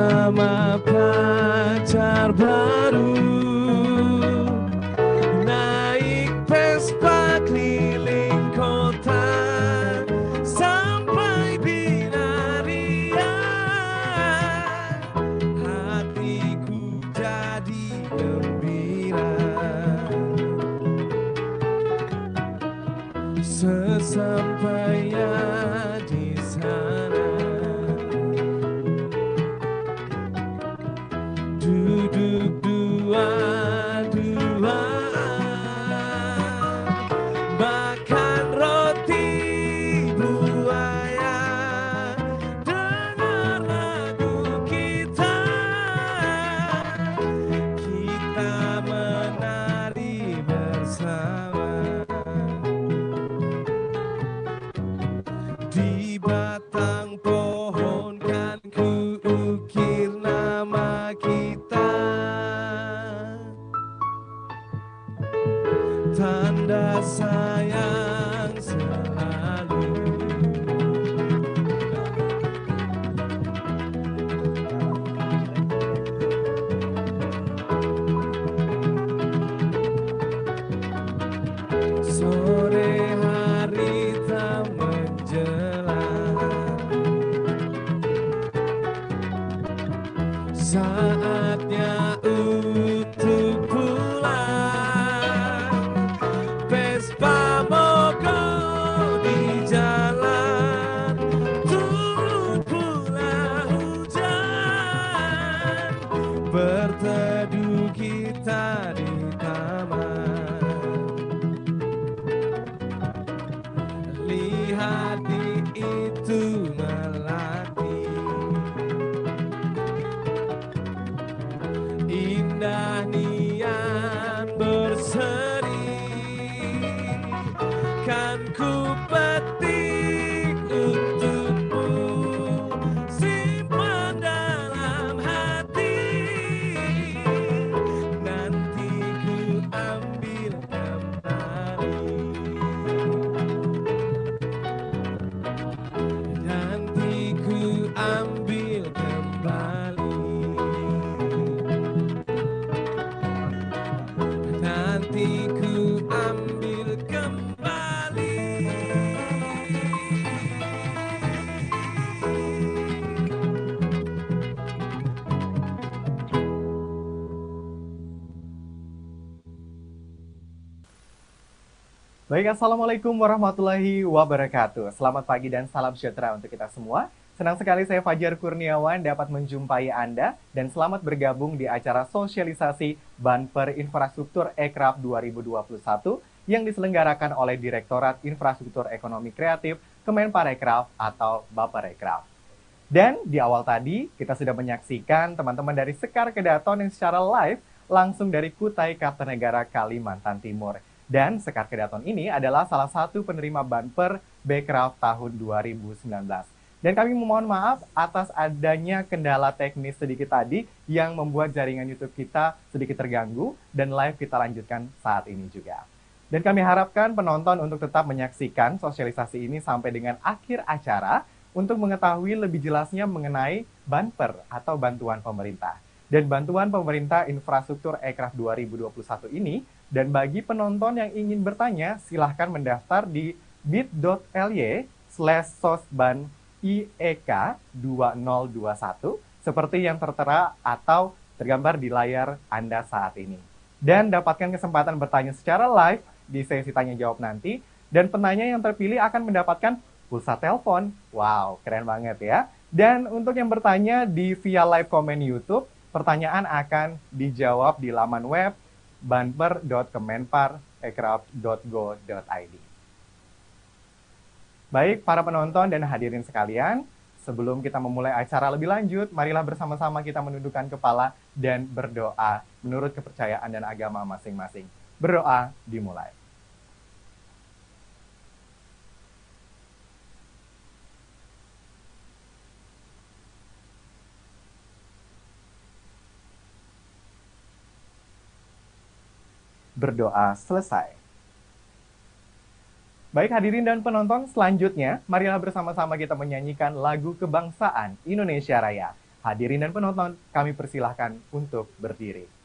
bersama pacar baru, naik Vespa keliling kota sampai Binaria. Hatiku jadi gembira sesampainya di sana. Duduk dua-duaan, makan roti buaya, dengar lagu kita menari bersama. Di batang pohon kan ku ukir nama kita, tanda sayang selalu. Sore hari tak menjelang, saatnya untuk pulang. Vespa mogok di jalan, turun pula hujan. Berteduh kita di taman, lihat di itu melati. Indah nian berseri, kan ku petik untukmu, simpan dalam hati. Nanti ku ambil kembali, nanti ku ambil kembali. Nanti ku ambil kembali. Baik, Assalamualaikum warahmatullahi wabarakatuh. Selamat pagi dan salam sejahtera untuk kita semua. Senang sekali saya Fajar Kurniawan dapat menjumpai Anda dan selamat bergabung di acara sosialisasi Banper Infrastruktur Ekraf 2021 yang diselenggarakan oleh Direktorat Infrastruktur Ekonomi Kreatif Kemenparekraf atau Baparekraf. Dan di awal tadi kita sudah menyaksikan teman-teman dari Sekar Kedaton yang secara live langsung dari Kutai Kartanegara, Kalimantan Timur. Dan Sekar Kedaton ini adalah salah satu penerima Banper Bekraf tahun 2019. Dan kami memohon maaf atas adanya kendala teknis sedikit tadi yang membuat jaringan YouTube kita sedikit terganggu dan live kita lanjutkan saat ini juga. Dan kami harapkan penonton untuk tetap menyaksikan sosialisasi ini sampai dengan akhir acara untuk mengetahui lebih jelasnya mengenai Banper atau bantuan pemerintah. Dan bantuan pemerintah infrastruktur Ekraf 2021 ini, dan bagi penonton yang ingin bertanya, silahkan mendaftar di bit.ly/sosban IEK 2021 seperti yang tertera atau tergambar di layar Anda saat ini. Dan dapatkan kesempatan bertanya secara live di sesi tanya jawab nanti, dan penanya yang terpilih akan mendapatkan pulsa telepon. Wow, keren banget ya. Dan untuk yang bertanya di via live komen YouTube, pertanyaan akan dijawab di laman web banper.kemenparekraf.go.id. Baik, para penonton dan hadirin sekalian, sebelum kita memulai acara lebih lanjut, marilah bersama-sama kita menundukkan kepala dan berdoa menurut kepercayaan dan agama masing-masing. Berdoa dimulai. Berdoa selesai. Baik hadirin dan penonton, selanjutnya marilah bersama-sama kita menyanyikan lagu kebangsaan Indonesia Raya. Hadirin dan penonton, kami persilahkan untuk berdiri.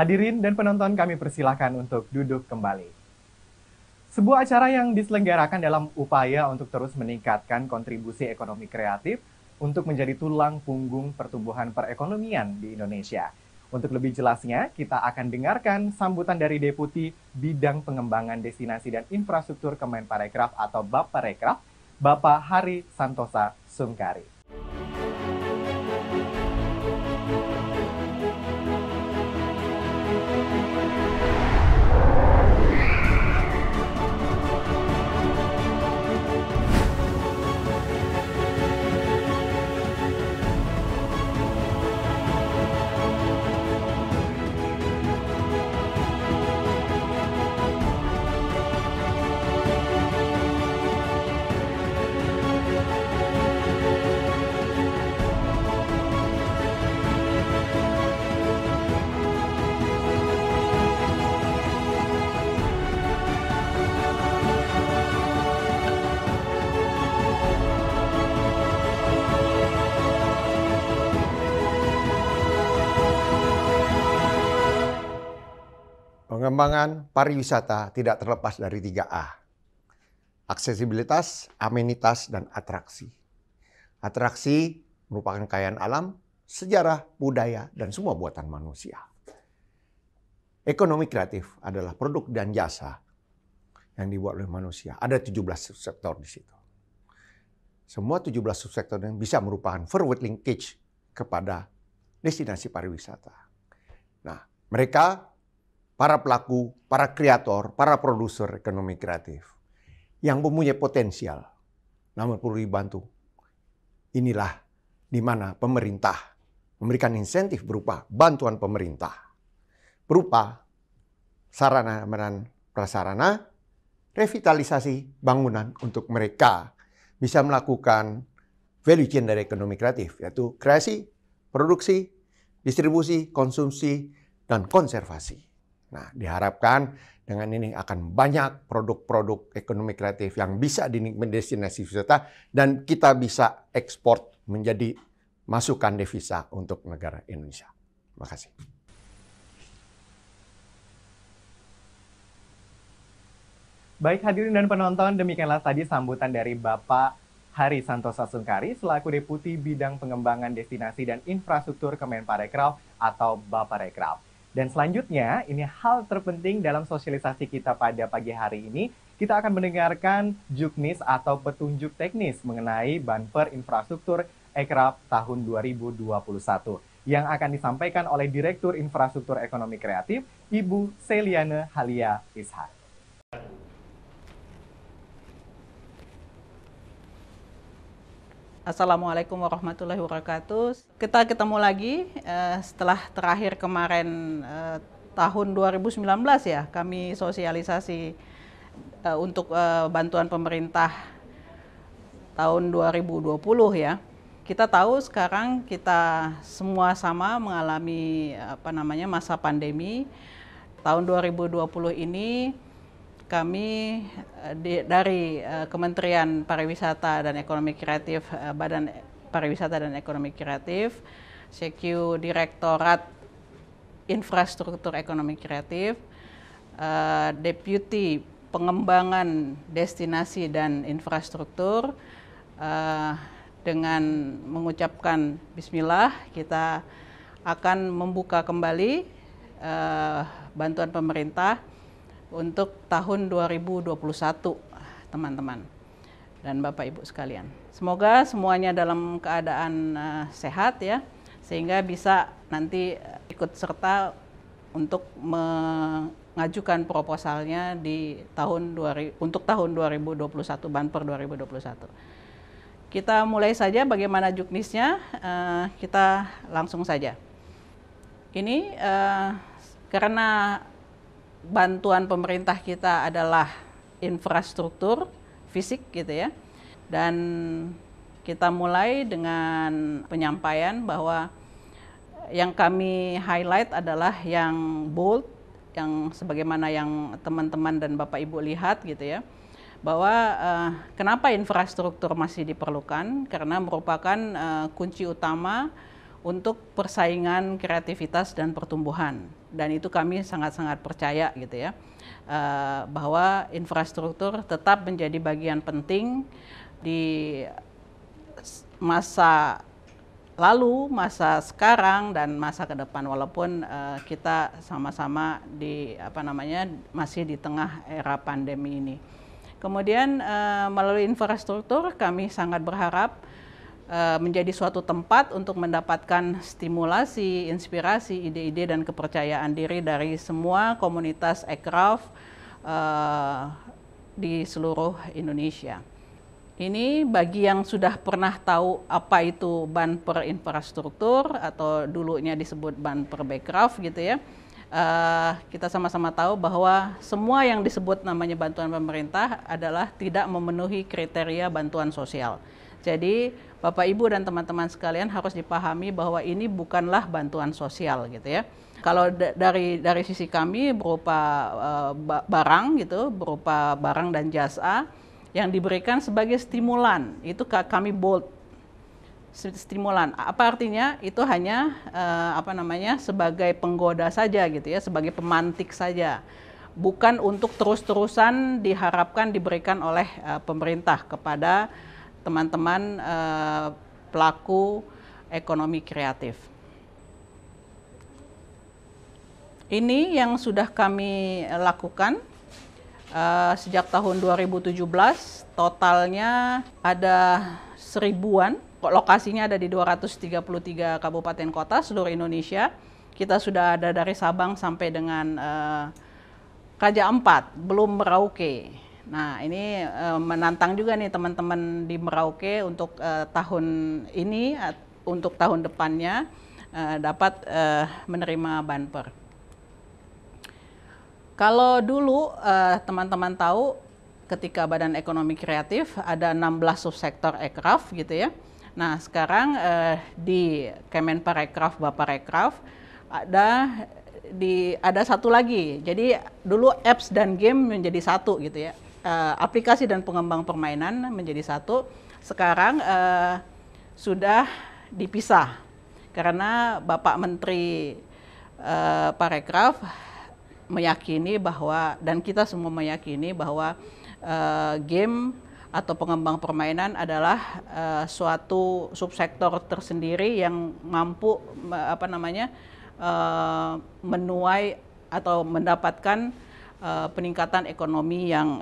Hadirin dan penonton, kami persilahkan untuk duduk kembali. Sebuah acara yang diselenggarakan dalam upaya untuk terus meningkatkan kontribusi ekonomi kreatif untuk menjadi tulang punggung pertumbuhan perekonomian di Indonesia. Untuk lebih jelasnya, kita akan dengarkan sambutan dari Deputi Bidang Pengembangan Destinasi dan Infrastruktur Kemenparekraf atau Baparekraf, Bapak Hari Santosa Sungkari. Pengembangan pariwisata tidak terlepas dari 3A. Aksesibilitas, amenitas, dan atraksi. Atraksi merupakan kekayaan alam, sejarah, budaya, dan semua buatan manusia. Ekonomi kreatif adalah produk dan jasa yang dibuat oleh manusia. Ada 17 subsektor di situ. Semua 17 subsektor yang bisa merupakan forward linkage kepada destinasi pariwisata. Nah, mereka para pelaku, para kreator, para produser ekonomi kreatif yang mempunyai potensial, namun perlu dibantu. Inilah di mana pemerintah memberikan insentif berupa bantuan pemerintah, berupa sarana dan prasarana, revitalisasi bangunan untuk mereka bisa melakukan value chain dari ekonomi kreatif, yaitu kreasi, produksi, distribusi, konsumsi, dan konservasi. Nah, diharapkan dengan ini akan banyak produk-produk ekonomi kreatif yang bisa dinikmati destinasi wisata dan kita bisa ekspor menjadi masukan devisa untuk negara Indonesia. Terima kasih. Baik hadirin dan penonton, demikianlah tadi sambutan dari Bapak Hari Santosa Sungkari selaku Deputi Bidang Pengembangan Destinasi dan Infrastruktur Kemenparekraf atau Baparekraf. Dan selanjutnya, ini hal terpenting dalam sosialisasi kita pada pagi hari ini, kita akan mendengarkan juknis atau petunjuk teknis mengenai Banper Infrastruktur Ekraf tahun 2021 yang akan disampaikan oleh Direktur Infrastruktur Ekonomi Kreatif, Ibu Seliana Halia Ishak. Assalamualaikum warahmatullahi wabarakatuh. Kita ketemu lagi setelah terakhir kemarin tahun 2019 ya, kami sosialisasi untuk bantuan pemerintah tahun 2020 ya. Kita tahu sekarang kita semua sama mengalami masa pandemi. Tahun 2020 ini kami dari Kementerian Pariwisata dan Ekonomi Kreatif, Badan Pariwisata dan Ekonomi Kreatif, CQ Direktorat Infrastruktur Ekonomi Kreatif, Deputi Pengembangan Destinasi dan Infrastruktur, dengan mengucapkan Bismillah, kita akan membuka kembali bantuan pemerintah untuk tahun 2021, teman-teman dan Bapak Ibu sekalian. Semoga semuanya dalam keadaan sehat ya, sehingga bisa nanti ikut serta untuk mengajukan proposalnya di untuk tahun 2021, Banper 2021. Kita mulai saja bagaimana juknisnya, kita langsung saja. Ini karena bantuan pemerintah kita adalah infrastruktur fisik gitu ya. Dan kita mulai dengan penyampaian bahwa yang kami highlight adalah yang bold, yang sebagaimana yang teman-teman dan Bapak Ibu lihat gitu ya. Bahwa kenapa infrastruktur masih diperlukan? Karena merupakan kunci utama untuk persaingan kreativitas dan pertumbuhan, dan itu kami sangat-sangat percaya gitu ya, bahwa infrastruktur tetap menjadi bagian penting di masa lalu, masa sekarang, dan masa ke depan, walaupun kita sama-sama masih di tengah era pandemi ini. Kemudian melalui infrastruktur kami sangat berharap menjadi suatu tempat untuk mendapatkan stimulasi, inspirasi, ide-ide dan kepercayaan diri dari semua komunitas aircraft di seluruh Indonesia. Ini bagi yang sudah pernah tahu apa itu Banper infrastruktur atau dulunya disebut Banper Bekraf gitu ya. Kita sama-sama tahu bahwa semua yang disebut namanya bantuan pemerintah adalah tidak memenuhi kriteria bantuan sosial. Jadi Bapak Ibu dan teman-teman sekalian harus dipahami bahwa ini bukanlah bantuan sosial gitu ya. Kalau dari sisi kami berupa barang gitu, berupa barang dan jasa yang diberikan sebagai stimulan, itu kami bold. Stimulan apa artinya? Itu hanya sebagai penggoda saja gitu ya, sebagai pemantik saja, bukan untuk terus-terusan diharapkan diberikan oleh pemerintah kepada teman-teman pelaku ekonomi kreatif. Ini yang sudah kami lakukan sejak tahun 2017, totalnya ada 1000-an. Lokasinya ada di 233 kabupaten kota seluruh Indonesia. Kita sudah ada dari Sabang sampai dengan Raja Ampat, belum Merauke. Nah, ini menantang juga nih teman-teman di Merauke untuk tahun ini, untuk tahun depannya dapat menerima Banper. Kalau dulu teman-teman tahu ketika Badan Ekonomi Kreatif ada 16 subsektor aircraft gitu ya. Nah, sekarang di Kemenparekraf, Baparekraf ada satu lagi. Jadi dulu apps dan game menjadi satu gitu ya. Aplikasi dan pengembang permainan menjadi satu. Sekarang sudah dipisah karena Bapak Menteri Parekraf meyakini bahwa, dan kita semua meyakini bahwa game atau pengembang permainan adalah suatu subsektor tersendiri yang mampu menuai atau mendapatkan peningkatan ekonomi yang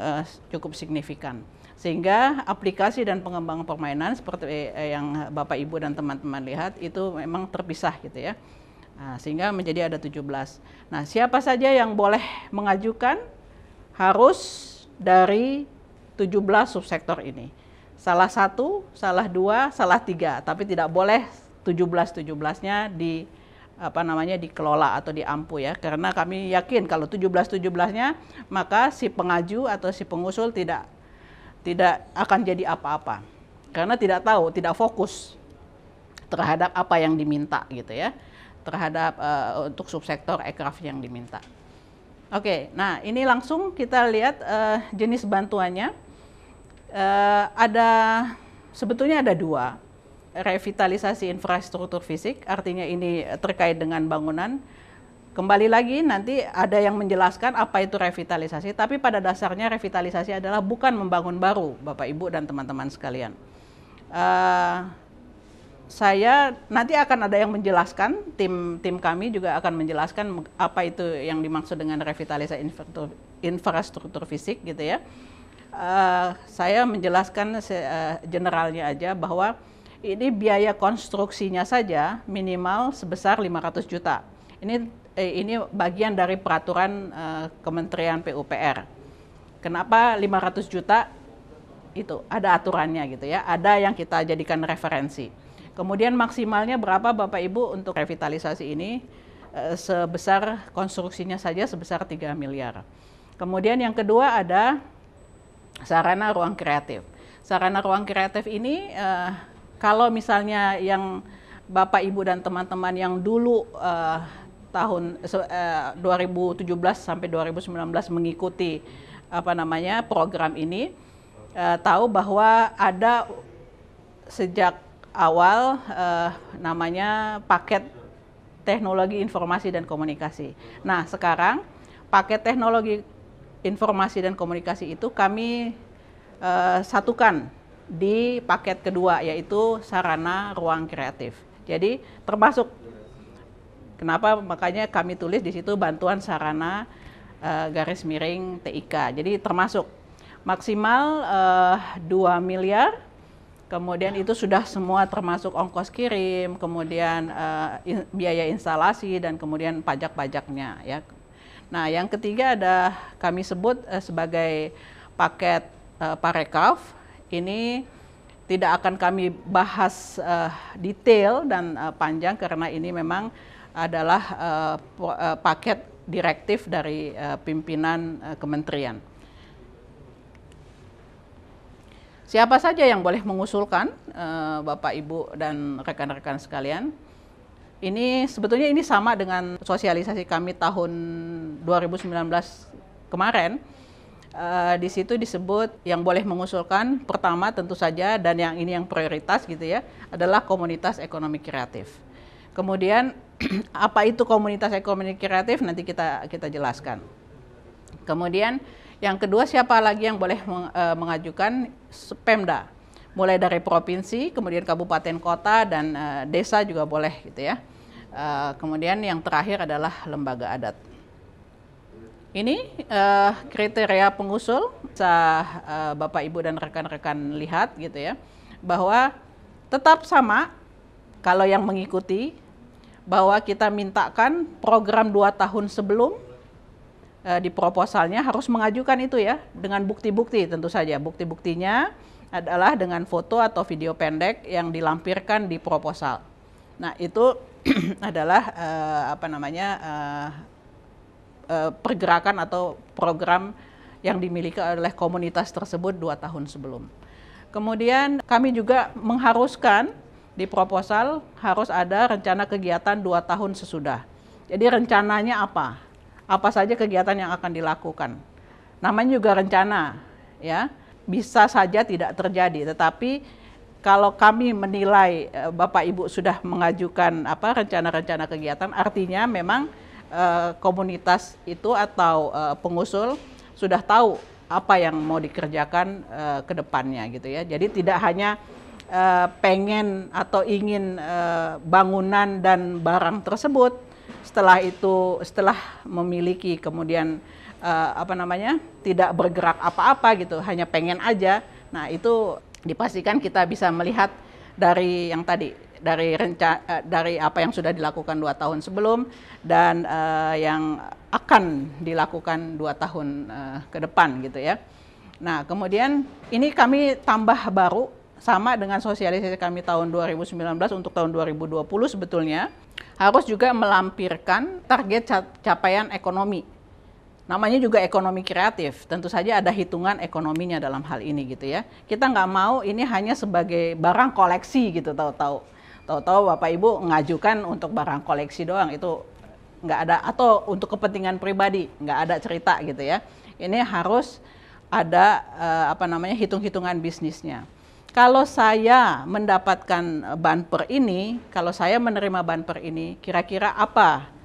cukup signifikan. Sehingga aplikasi dan pengembangan permainan seperti yang Bapak Ibu dan teman-teman lihat itu memang terpisah gitu ya. Nah, sehingga menjadi ada 17. Nah, siapa saja yang boleh mengajukan? Harus dari 17 subsektor ini. salah satu, salah dua, salah tiga, tapi tidak boleh 17-17-nya dikelola atau diampu ya, karena kami yakin kalau 17-17-nya maka si pengaju atau si pengusul tidak akan jadi apa-apa, karena tidak tahu, tidak fokus terhadap apa yang diminta gitu ya, terhadap untuk subsektor aircraft yang diminta. Oke, nah ini langsung kita lihat jenis bantuannya. Sebetulnya ada dua. Revitalisasi infrastruktur fisik, artinya ini terkait dengan bangunan. Kembali lagi nanti ada yang menjelaskan apa itu revitalisasi, tapi pada dasarnya revitalisasi adalah bukan membangun baru, Bapak Ibu dan teman-teman sekalian. Saya nanti akan ada yang menjelaskan, tim kami juga akan menjelaskan apa itu yang dimaksud dengan revitalisasi infrastruktur fisik gitu ya. Saya menjelaskan generalnya aja bahwa ini biaya konstruksinya saja minimal sebesar 500 juta. Ini bagian dari peraturan Kementerian PUPR. Kenapa 500 juta? Itu ada aturannya gitu ya. Ada yang kita jadikan referensi. Kemudian maksimalnya berapa Bapak Ibu untuk revitalisasi ini? Sebesar konstruksinya saja sebesar 3 miliar. Kemudian yang kedua ada sarana ruang kreatif. Sarana ruang kreatif ini kalau misalnya yang Bapak Ibu dan teman-teman yang dulu tahun 2017 sampai 2019 mengikuti program ini tahu bahwa ada sejak awal namanya paket teknologi informasi dan komunikasi. Nah, sekarang paket teknologi informasi dan komunikasi itu kami satukan di paket kedua, yaitu sarana ruang kreatif. Jadi termasuk kenapa makanya kami tulis di situ bantuan sarana garis miring TIK. Jadi termasuk maksimal 2 miliar. Kemudian itu sudah semua termasuk ongkos kirim, kemudian biaya instalasi dan kemudian pajak-pajaknya ya. Nah, yang ketiga ada kami sebut sebagai paket Parekraf. Ini tidak akan kami bahas detail dan panjang karena ini memang adalah paket direktif dari pimpinan kementerian. Siapa saja yang boleh mengusulkan, Bapak, Ibu, dan rekan-rekan sekalian? Ini sebetulnya ini sama dengan sosialisasi kami tahun 2019 kemarin. Di situ disebut yang boleh mengusulkan, pertama tentu saja, dan yang ini yang prioritas gitu ya, adalah komunitas ekonomi kreatif. Kemudian apa itu komunitas ekonomi kreatif nanti kita jelaskan. Kemudian yang kedua, siapa lagi yang boleh mengajukan? Pemda, mulai dari provinsi, kemudian kabupaten kota, dan desa juga boleh gitu ya. Kemudian yang terakhir adalah lembaga adat. Ini kriteria pengusul, bisa Bapak Ibu dan rekan-rekan lihat gitu ya, bahwa tetap sama kalau yang mengikuti, bahwa kita mintakan program 2 tahun sebelum di proposalnya harus mengajukan itu ya, dengan bukti-bukti tentu saja. Bukti-buktinya adalah dengan foto atau video pendek yang dilampirkan di proposal. Nah, itu adalah pergerakan atau program yang dimiliki oleh komunitas tersebut 2 tahun sebelum. Kemudian kami juga mengharuskan di proposal harus ada rencana kegiatan 2 tahun sesudah. Jadi rencananya apa? Apa saja kegiatan yang akan dilakukan. Namanya juga rencana, ya. Bisa saja tidak terjadi, tetapi kalau kami menilai Bapak Ibu sudah mengajukan rencana-rencana kegiatan, artinya memang komunitas itu atau pengusul sudah tahu apa yang mau dikerjakan ke depannya gitu ya. Jadi tidak hanya pengen atau ingin bangunan dan barang tersebut, setelah memiliki kemudian tidak bergerak apa-apa gitu, hanya pengen aja. Nah, itu dipastikan kita bisa melihat dari yang tadi, dari apa yang sudah dilakukan 2 tahun sebelum dan yang akan dilakukan 2 tahun ke depan gitu ya. Nah, kemudian ini kami tambah baru sama dengan sosialisasi kami tahun 2019 untuk tahun 2020 sebetulnya harus juga melampirkan target capaian ekonomi. Namanya juga ekonomi kreatif, tentu saja ada hitungan ekonominya dalam hal ini gitu ya. Kita nggak mau ini hanya sebagai barang koleksi gitu, tahu-tahu Bapak Ibu mengajukan untuk barang koleksi doang, itu nggak ada, atau untuk kepentingan pribadi, nggak ada cerita gitu ya. Ini harus ada hitung-hitungan bisnisnya. Kalau saya mendapatkan banper ini, kalau saya menerima banper ini, kira-kira apa?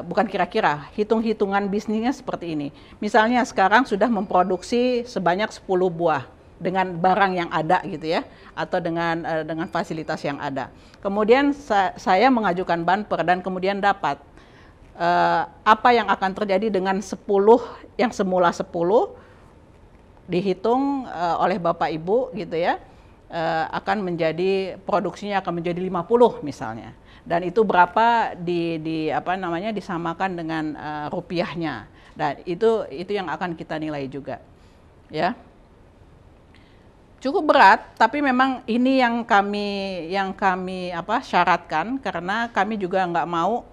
Bukan kira-kira, hitung-hitungan bisnisnya seperti ini. Misalnya sekarang sudah memproduksi sebanyak 10 buah dengan barang yang ada gitu ya, atau dengan fasilitas yang ada. Kemudian saya mengajukan banper dan kemudian dapat. Apa yang akan terjadi dengan 10 yang semula 10 dihitung oleh Bapak Ibu gitu ya, akan menjadi produksinya akan menjadi 50 misalnya. Dan itu berapa disamakan dengan rupiahnya. Dan itu yang akan kita nilai juga. Ya. Cukup berat, tapi memang ini yang kami syaratkan karena kami juga nggak mau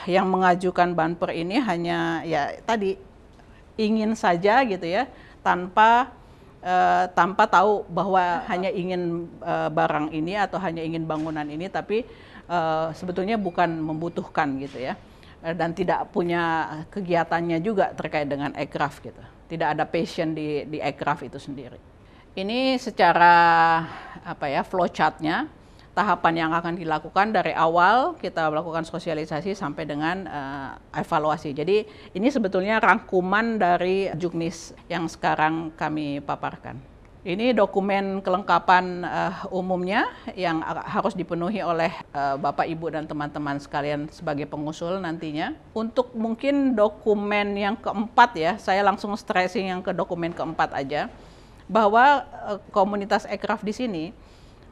yang mengajukan banper ini hanya ya tadi ingin saja gitu ya, tanpa tahu bahwa hanya ingin barang ini atau hanya ingin bangunan ini, tapi sebetulnya bukan membutuhkan gitu ya, dan tidak punya kegiatannya juga terkait dengan aircraft gitu. Tidak ada passion di aircraft itu sendiri. Ini secara flow chartnya, tahapan yang akan dilakukan dari awal kita melakukan sosialisasi sampai dengan evaluasi. Jadi ini sebetulnya rangkuman dari Juknis yang sekarang kami paparkan. Ini dokumen kelengkapan umumnya yang harus dipenuhi oleh Bapak, Ibu, dan teman-teman sekalian sebagai pengusul nantinya. Untuk mungkin dokumen yang keempat ya, saya langsung stressing yang ke dokumen keempat aja, bahwa komunitas aircraft di sini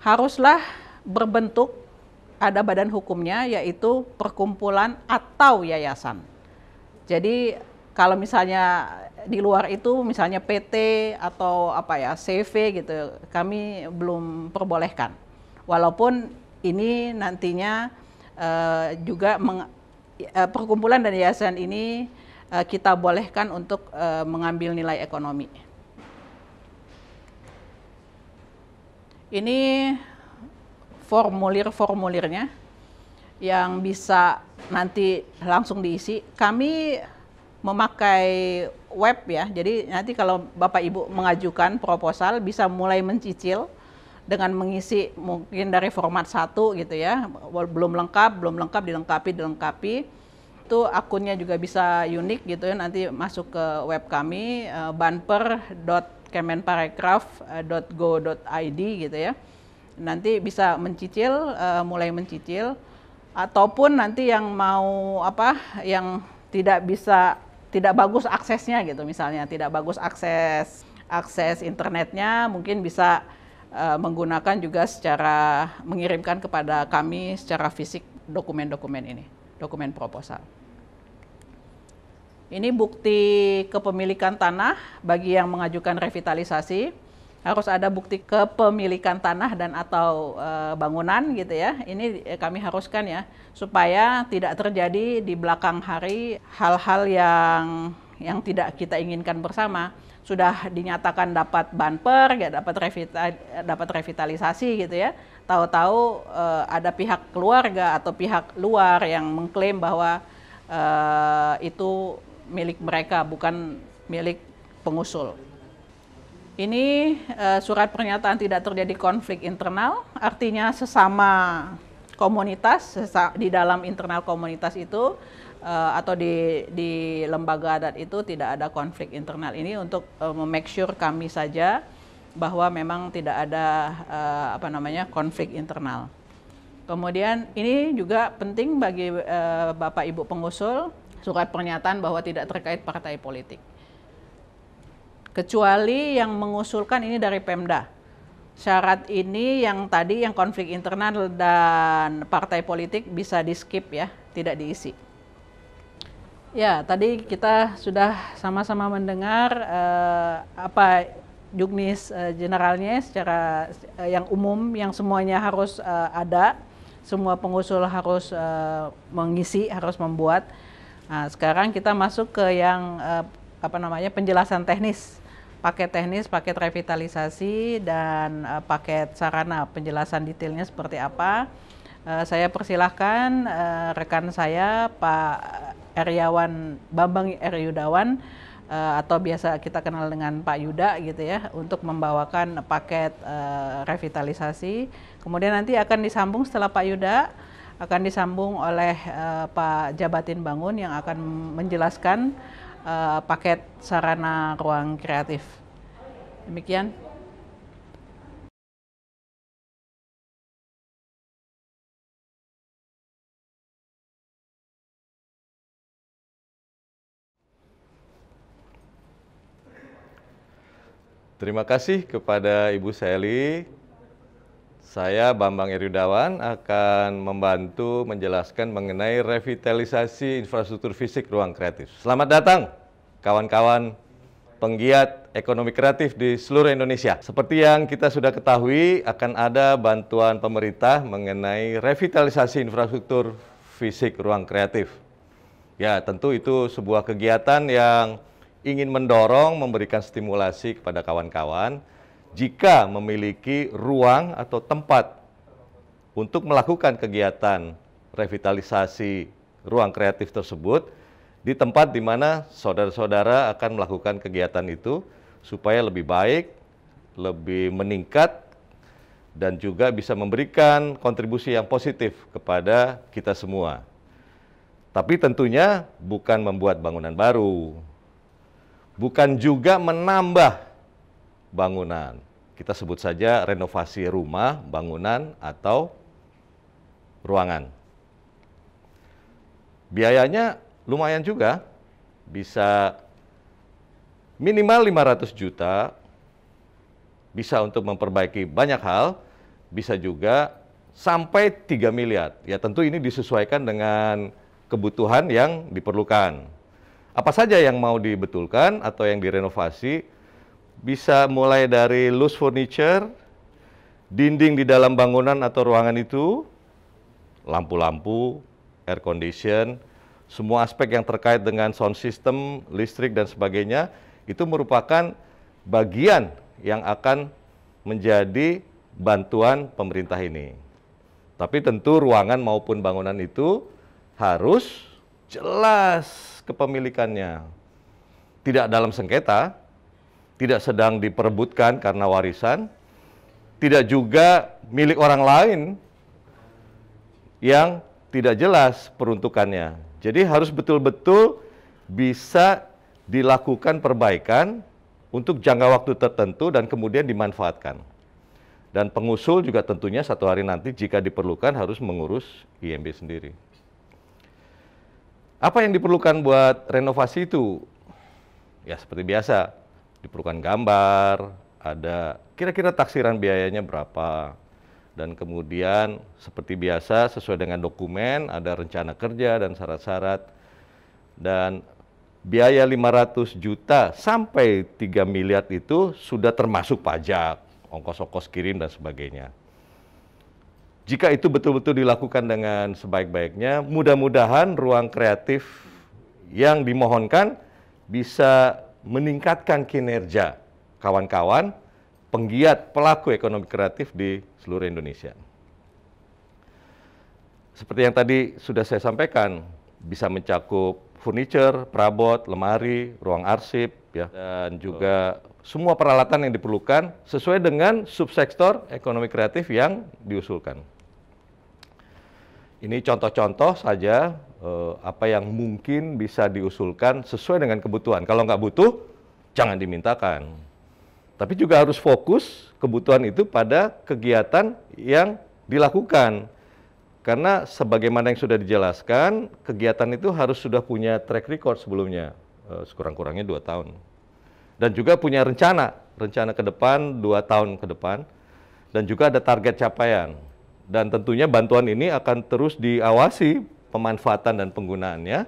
haruslah berbentuk ada badan hukumnya, yaitu perkumpulan atau yayasan. Jadi kalau misalnya di luar itu misalnya PT atau CV gitu, kami belum perbolehkan. Walaupun ini nantinya juga perkumpulan dan yayasan ini kita bolehkan untuk mengambil nilai ekonomi. Ini formulir-formulirnya yang bisa nanti langsung diisi. Kami memakai web ya, jadi nanti kalau Bapak Ibu mengajukan proposal bisa mulai mencicil dengan mengisi mungkin dari format 1 gitu ya, belum lengkap, dilengkapi. Itu akunnya juga bisa unik gitu ya, nanti masuk ke web kami banper.kemenparekraf.go.id gitu ya. Nanti bisa mencicil, mulai mencicil, ataupun nanti yang mau yang tidak bagus aksesnya gitu, misalnya tidak bagus akses internetnya, mungkin bisa menggunakan juga secara mengirimkan kepada kami secara fisik dokumen-dokumen ini, dokumen proposal. Ini bukti kepemilikan tanah bagi yang mengajukan revitalisasi. Harus ada bukti kepemilikan tanah dan atau bangunan gitu ya. Ini kami haruskan ya, supaya tidak terjadi di belakang hari hal-hal yang tidak kita inginkan bersama. Sudah dinyatakan dapat banper, ya dapat revitalisasi gitu ya. Tahu-tahu ada pihak keluarga atau pihak luar yang mengklaim bahwa itu milik mereka, bukan milik pengusul. Ini surat pernyataan tidak terjadi konflik internal, artinya sesama komunitas, di dalam internal komunitas itu atau di lembaga adat itu tidak ada konflik internal. Ini untuk make sure kami saja bahwa memang tidak ada konflik internal. Kemudian ini juga penting bagi Bapak Ibu pengusul, surat pernyataan bahwa tidak terkait partai politik. Kecuali yang mengusulkan ini dari Pemda. Syarat ini yang tadi yang konflik internal dan partai politik bisa di skip ya, tidak diisi. Ya, tadi kita sudah sama-sama mendengar apa juknis generalnya secara yang umum, yang semuanya harus ada, semua pengusul harus mengisi, harus membuat. Nah, sekarang kita masuk ke yang penjelasan teknis, paket revitalisasi dan paket sarana, penjelasan detailnya seperti apa. Saya persilahkan rekan saya Pak Bambang R. Yudawan atau biasa kita kenal dengan Pak Yuda gitu ya, untuk membawakan paket revitalisasi. Kemudian nanti akan disambung setelah Pak Yuda, akan disambung oleh Pak Jabatin Bangun yang akan menjelaskan paket sarana ruang kreatif. Demikian. Terima kasih kepada Ibu Sally. Saya Bambang R. Yudawan akan membantu menjelaskan mengenai revitalisasi infrastruktur fisik ruang kreatif. Selamat datang kawan-kawan penggiat ekonomi kreatif di seluruh Indonesia. Seperti yang kita sudah ketahui, akan ada bantuan pemerintah mengenai revitalisasi infrastruktur fisik ruang kreatif. Ya, tentu itu sebuah kegiatan yang ingin mendorong, memberikan stimulasi kepada kawan-kawan jika memiliki ruang atau tempat untuk melakukan kegiatan revitalisasi ruang kreatif tersebut di tempat di mana saudara-saudara akan melakukan kegiatan itu supaya lebih baik, lebih meningkat, dan juga bisa memberikan kontribusi yang positif kepada kita semua. Tapi tentunya bukan membuat bangunan baru, bukan juga menambah bangunan. Kita sebut saja renovasi rumah, bangunan, atau ruangan. Biayanya lumayan juga, bisa minimal 500 juta, bisa untuk memperbaiki banyak hal, bisa juga sampai 3 miliar. Ya tentu ini disesuaikan dengan kebutuhan yang diperlukan. Apa saja yang mau dibetulkan atau yang direnovasi, bisa mulai dari loose furniture, dinding di dalam bangunan atau ruangan itu, lampu-lampu, air condition, semua aspek yang terkait dengan sound system, listrik, dan sebagainya, itu merupakan bagian yang akan menjadi bantuan pemerintah ini. Tapi tentu ruangan maupun bangunan itu harus jelas kepemilikannya. Tidak dalam sengketa, tidak sedang diperebutkan karena warisan, tidak juga milik orang lain yang tidak jelas peruntukannya. Jadi harus betul-betul bisa dilakukan perbaikan untuk jangka waktu tertentu dan kemudian dimanfaatkan. Dan pengusul juga tentunya satu hari nanti jika diperlukan harus mengurus IMB sendiri. Apa yang diperlukan buat renovasi itu? Ya seperti biasa, diperlukan gambar, ada kira-kira taksiran biayanya berapa, dan kemudian seperti biasa sesuai dengan dokumen, ada rencana kerja dan syarat-syarat, dan biaya 500 juta sampai 3 miliar itu sudah termasuk pajak, ongkos-ongkos kirim dan sebagainya. Jika itu betul-betul dilakukan dengan sebaik-baiknya, mudah-mudahan ruang kreatif yang dimohonkan bisa meningkatkan kinerja kawan-kawan penggiat pelaku ekonomi kreatif di seluruh Indonesia. Seperti yang tadi sudah saya sampaikan, bisa mencakup furniture, perabot, lemari, ruang arsip, ya, dan juga semua peralatan yang diperlukan sesuai dengan subsektor ekonomi kreatif yang diusulkan. Ini contoh-contoh saja apa yang mungkin bisa diusulkan sesuai dengan kebutuhan. Kalau nggak butuh, jangan dimintakan. Tapi juga harus fokus kebutuhan itu pada kegiatan yang dilakukan. Karena sebagaimana yang sudah dijelaskan, kegiatan itu harus sudah punya track record sebelumnya, sekurang-kurangnya 2 tahun. Dan juga punya rencana ke depan, 2 tahun ke depan, dan juga ada target capaian. Dan tentunya bantuan ini akan terus diawasi pemanfaatan dan penggunaannya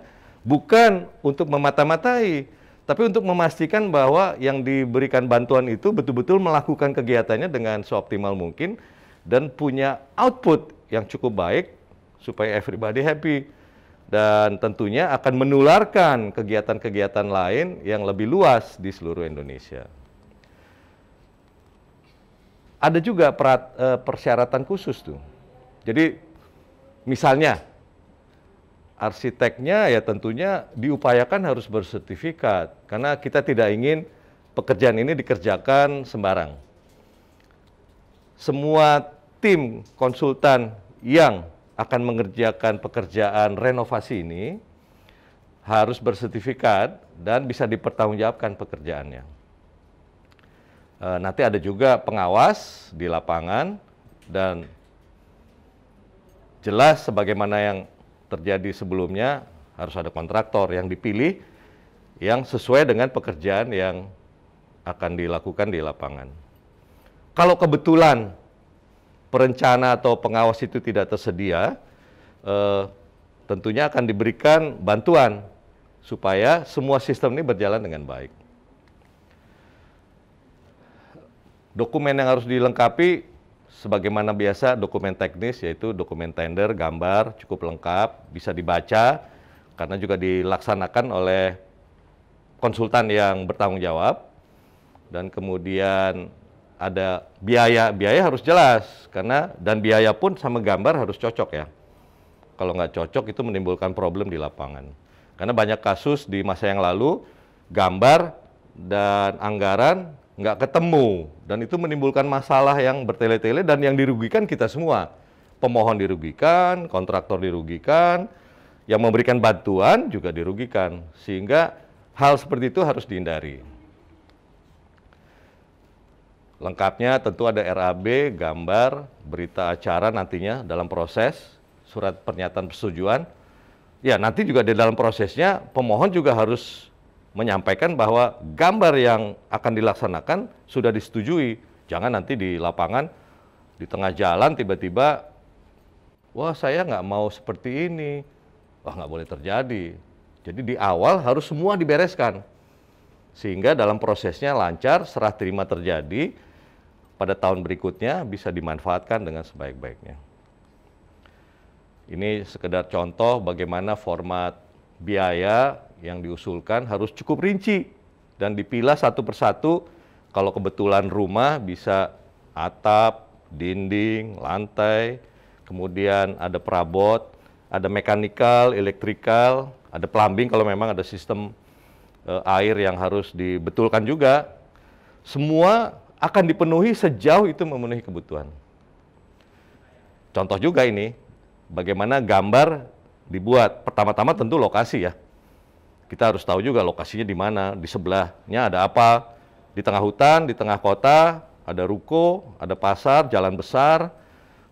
Bukan untuk memata-matai, tapi untuk memastikan bahwa yang diberikan bantuan itu betul-betul melakukan kegiatannya dengan seoptimal mungkin dan punya output yang cukup baik supaya everybody happy. Dan tentunya akan menularkan kegiatan-kegiatan lain yang lebih luas di seluruh Indonesia. Ada juga persyaratan khusus tuh. Jadi misalnya arsiteknya ya tentunya diupayakan harus bersertifikat karena kita tidak ingin pekerjaan ini dikerjakan sembarang. Semua tim konsultan yang akan mengerjakan pekerjaan renovasi ini harus bersertifikat dan bisa dipertanggungjawabkan pekerjaannya. Nanti ada juga pengawas di lapangan dan jelas sebagaimana yang terjadi sebelumnya harus ada kontraktor yang dipilih yang sesuai dengan pekerjaan yang akan dilakukan di lapangan. Kalau kebetulan perencana atau pengawas itu tidak tersedia, tentunya akan diberikan bantuan supaya semua sistem ini berjalan dengan baik. Dokumen yang harus dilengkapi sebagaimana biasa dokumen teknis yaitu dokumen tender, gambar cukup lengkap, bisa dibaca karena juga dilaksanakan oleh konsultan yang bertanggung jawab. Dan kemudian ada biaya harus jelas karena dan biaya pun sama gambar harus cocok ya. Kalau nggak cocok itu menimbulkan problem di lapangan. Karena banyak kasus di masa yang lalu gambar dan anggaran nggak ketemu dan itu menimbulkan masalah yang bertele-tele dan yang dirugikan kita semua. Pemohon dirugikan, kontraktor dirugikan, yang memberikan bantuan juga dirugikan. Sehingga hal seperti itu harus dihindari. Lengkapnya tentu ada RAB, gambar, berita acara nantinya dalam proses, surat pernyataan persetujuan. Ya nanti juga di dalam prosesnya pemohon juga harus menyampaikan bahwa gambar yang akan dilaksanakan sudah disetujui. Jangan nanti di lapangan, di tengah jalan tiba-tiba, wah saya nggak mau seperti ini. Wah nggak boleh terjadi. Jadi di awal harus semua dibereskan. Sehingga dalam prosesnya lancar, serah terima terjadi, pada tahun berikutnya bisa dimanfaatkan dengan sebaik-baiknya. Ini sekedar contoh bagaimana format biaya yang diusulkan harus cukup rinci dan dipilah satu persatu. Kalau kebetulan rumah bisa atap, dinding, lantai, kemudian ada perabot, ada mekanikal, elektrikal, ada plumbing kalau memang ada sistem air yang harus dibetulkan juga. Semua akan dipenuhi sejauh itu memenuhi kebutuhan. Contoh juga ini, bagaimana gambar dibuat. Pertama-tama tentu lokasi ya. Kita harus tahu juga lokasinya di mana, di sebelahnya ada apa. Di tengah hutan, di tengah kota, ada ruko, ada pasar, jalan besar.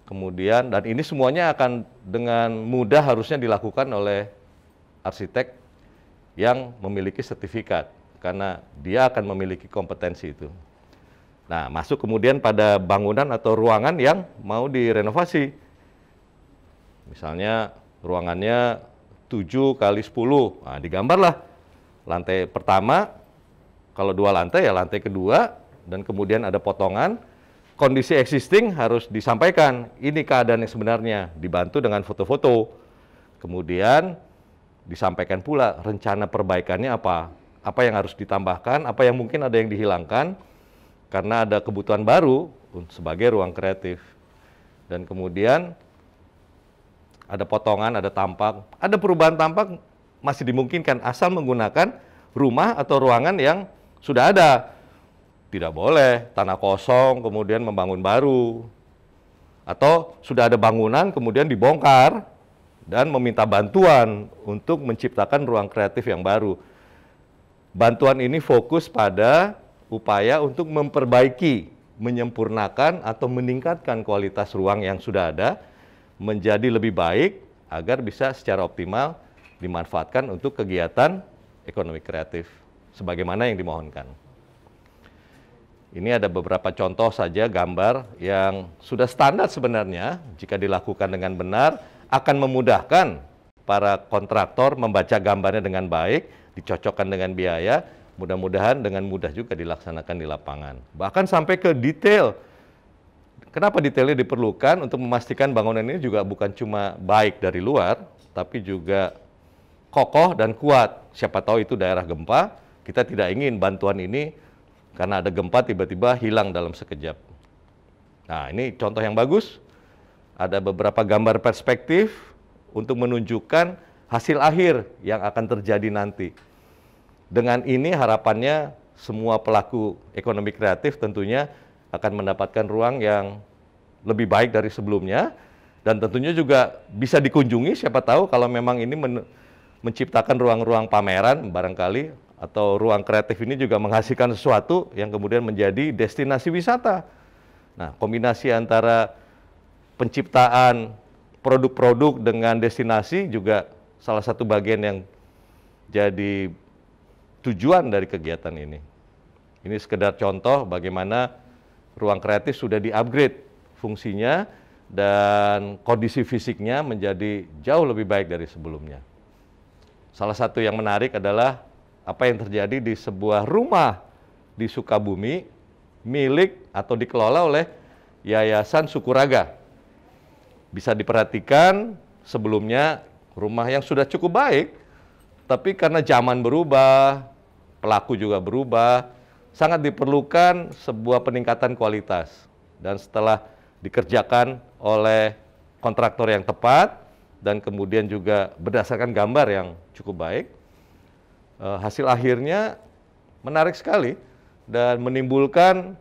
Kemudian, dan ini semuanya akan dengan mudah harusnya dilakukan oleh arsitek yang memiliki sertifikat. Karena dia akan memiliki kompetensi itu. Nah, masuk kemudian pada bangunan atau ruangan yang mau direnovasi. Misalnya ruangannya 7 kali 10. Nah, digambarlah lantai pertama, kalau 2 lantai ya lantai kedua, dan kemudian ada potongan. Kondisi existing harus disampaikan. Ini keadaan yang sebenarnya, dibantu dengan foto-foto. Kemudian disampaikan pula rencana perbaikannya apa yang harus ditambahkan, apa yang mungkin ada yang dihilangkan, karena ada kebutuhan baru sebagai ruang kreatif. Dan kemudian ada potongan, ada tampak, ada perubahan tampak masih dimungkinkan asal menggunakan rumah atau ruangan yang sudah ada. Tidak boleh tanah kosong kemudian membangun baru. Atau sudah ada bangunan kemudian dibongkar dan meminta bantuan untuk menciptakan ruang kreatif yang baru. Bantuan ini fokus pada upaya untuk memperbaiki, menyempurnakan atau meningkatkan kualitas ruang yang sudah ada menjadi lebih baik agar bisa secara optimal dimanfaatkan untuk kegiatan ekonomi kreatif sebagaimana yang dimohonkan. Ini ada beberapa contoh saja gambar yang sudah standar sebenarnya jika dilakukan dengan benar akan memudahkan para kontraktor membaca gambarnya dengan baik, dicocokkan dengan biaya, mudah-mudahan dengan mudah juga dilaksanakan di lapangan. Bahkan sampai ke detail. Kenapa detailnya diperlukan? Untuk memastikan bangunan ini juga bukan cuma baik dari luar, tapi juga kokoh dan kuat. Siapa tahu itu daerah gempa, kita tidak ingin bantuan ini karena ada gempa tiba-tiba hilang dalam sekejap. Nah, ini contoh yang bagus. Ada beberapa gambar perspektif untuk menunjukkan hasil akhir yang akan terjadi nanti. Dengan ini harapannya semua pelaku ekonomi kreatif tentunya akan mendapatkan ruang yang lebih baik dari sebelumnya, dan tentunya juga bisa dikunjungi, siapa tahu kalau memang ini menciptakan ruang-ruang pameran barangkali, atau ruang kreatif ini juga menghasilkan sesuatu yang kemudian menjadi destinasi wisata. Nah, kombinasi antara penciptaan produk-produk dengan destinasi juga salah satu bagian yang jadi tujuan dari kegiatan ini. Ini sekedar contoh bagaimana ruang kreatif sudah di-upgrade fungsinya dan kondisi fisiknya menjadi jauh lebih baik dari sebelumnya. Salah satu yang menarik adalah apa yang terjadi di sebuah rumah di Sukabumi milik atau dikelola oleh Yayasan Sukuraga. Bisa diperhatikan sebelumnya rumah yang sudah cukup baik, tapi karena zaman berubah, pelaku juga berubah, sangat diperlukan sebuah peningkatan kualitas. Dan setelah dikerjakan oleh kontraktor yang tepat, dan kemudian juga berdasarkan gambar yang cukup baik, hasil akhirnya menarik sekali dan menimbulkan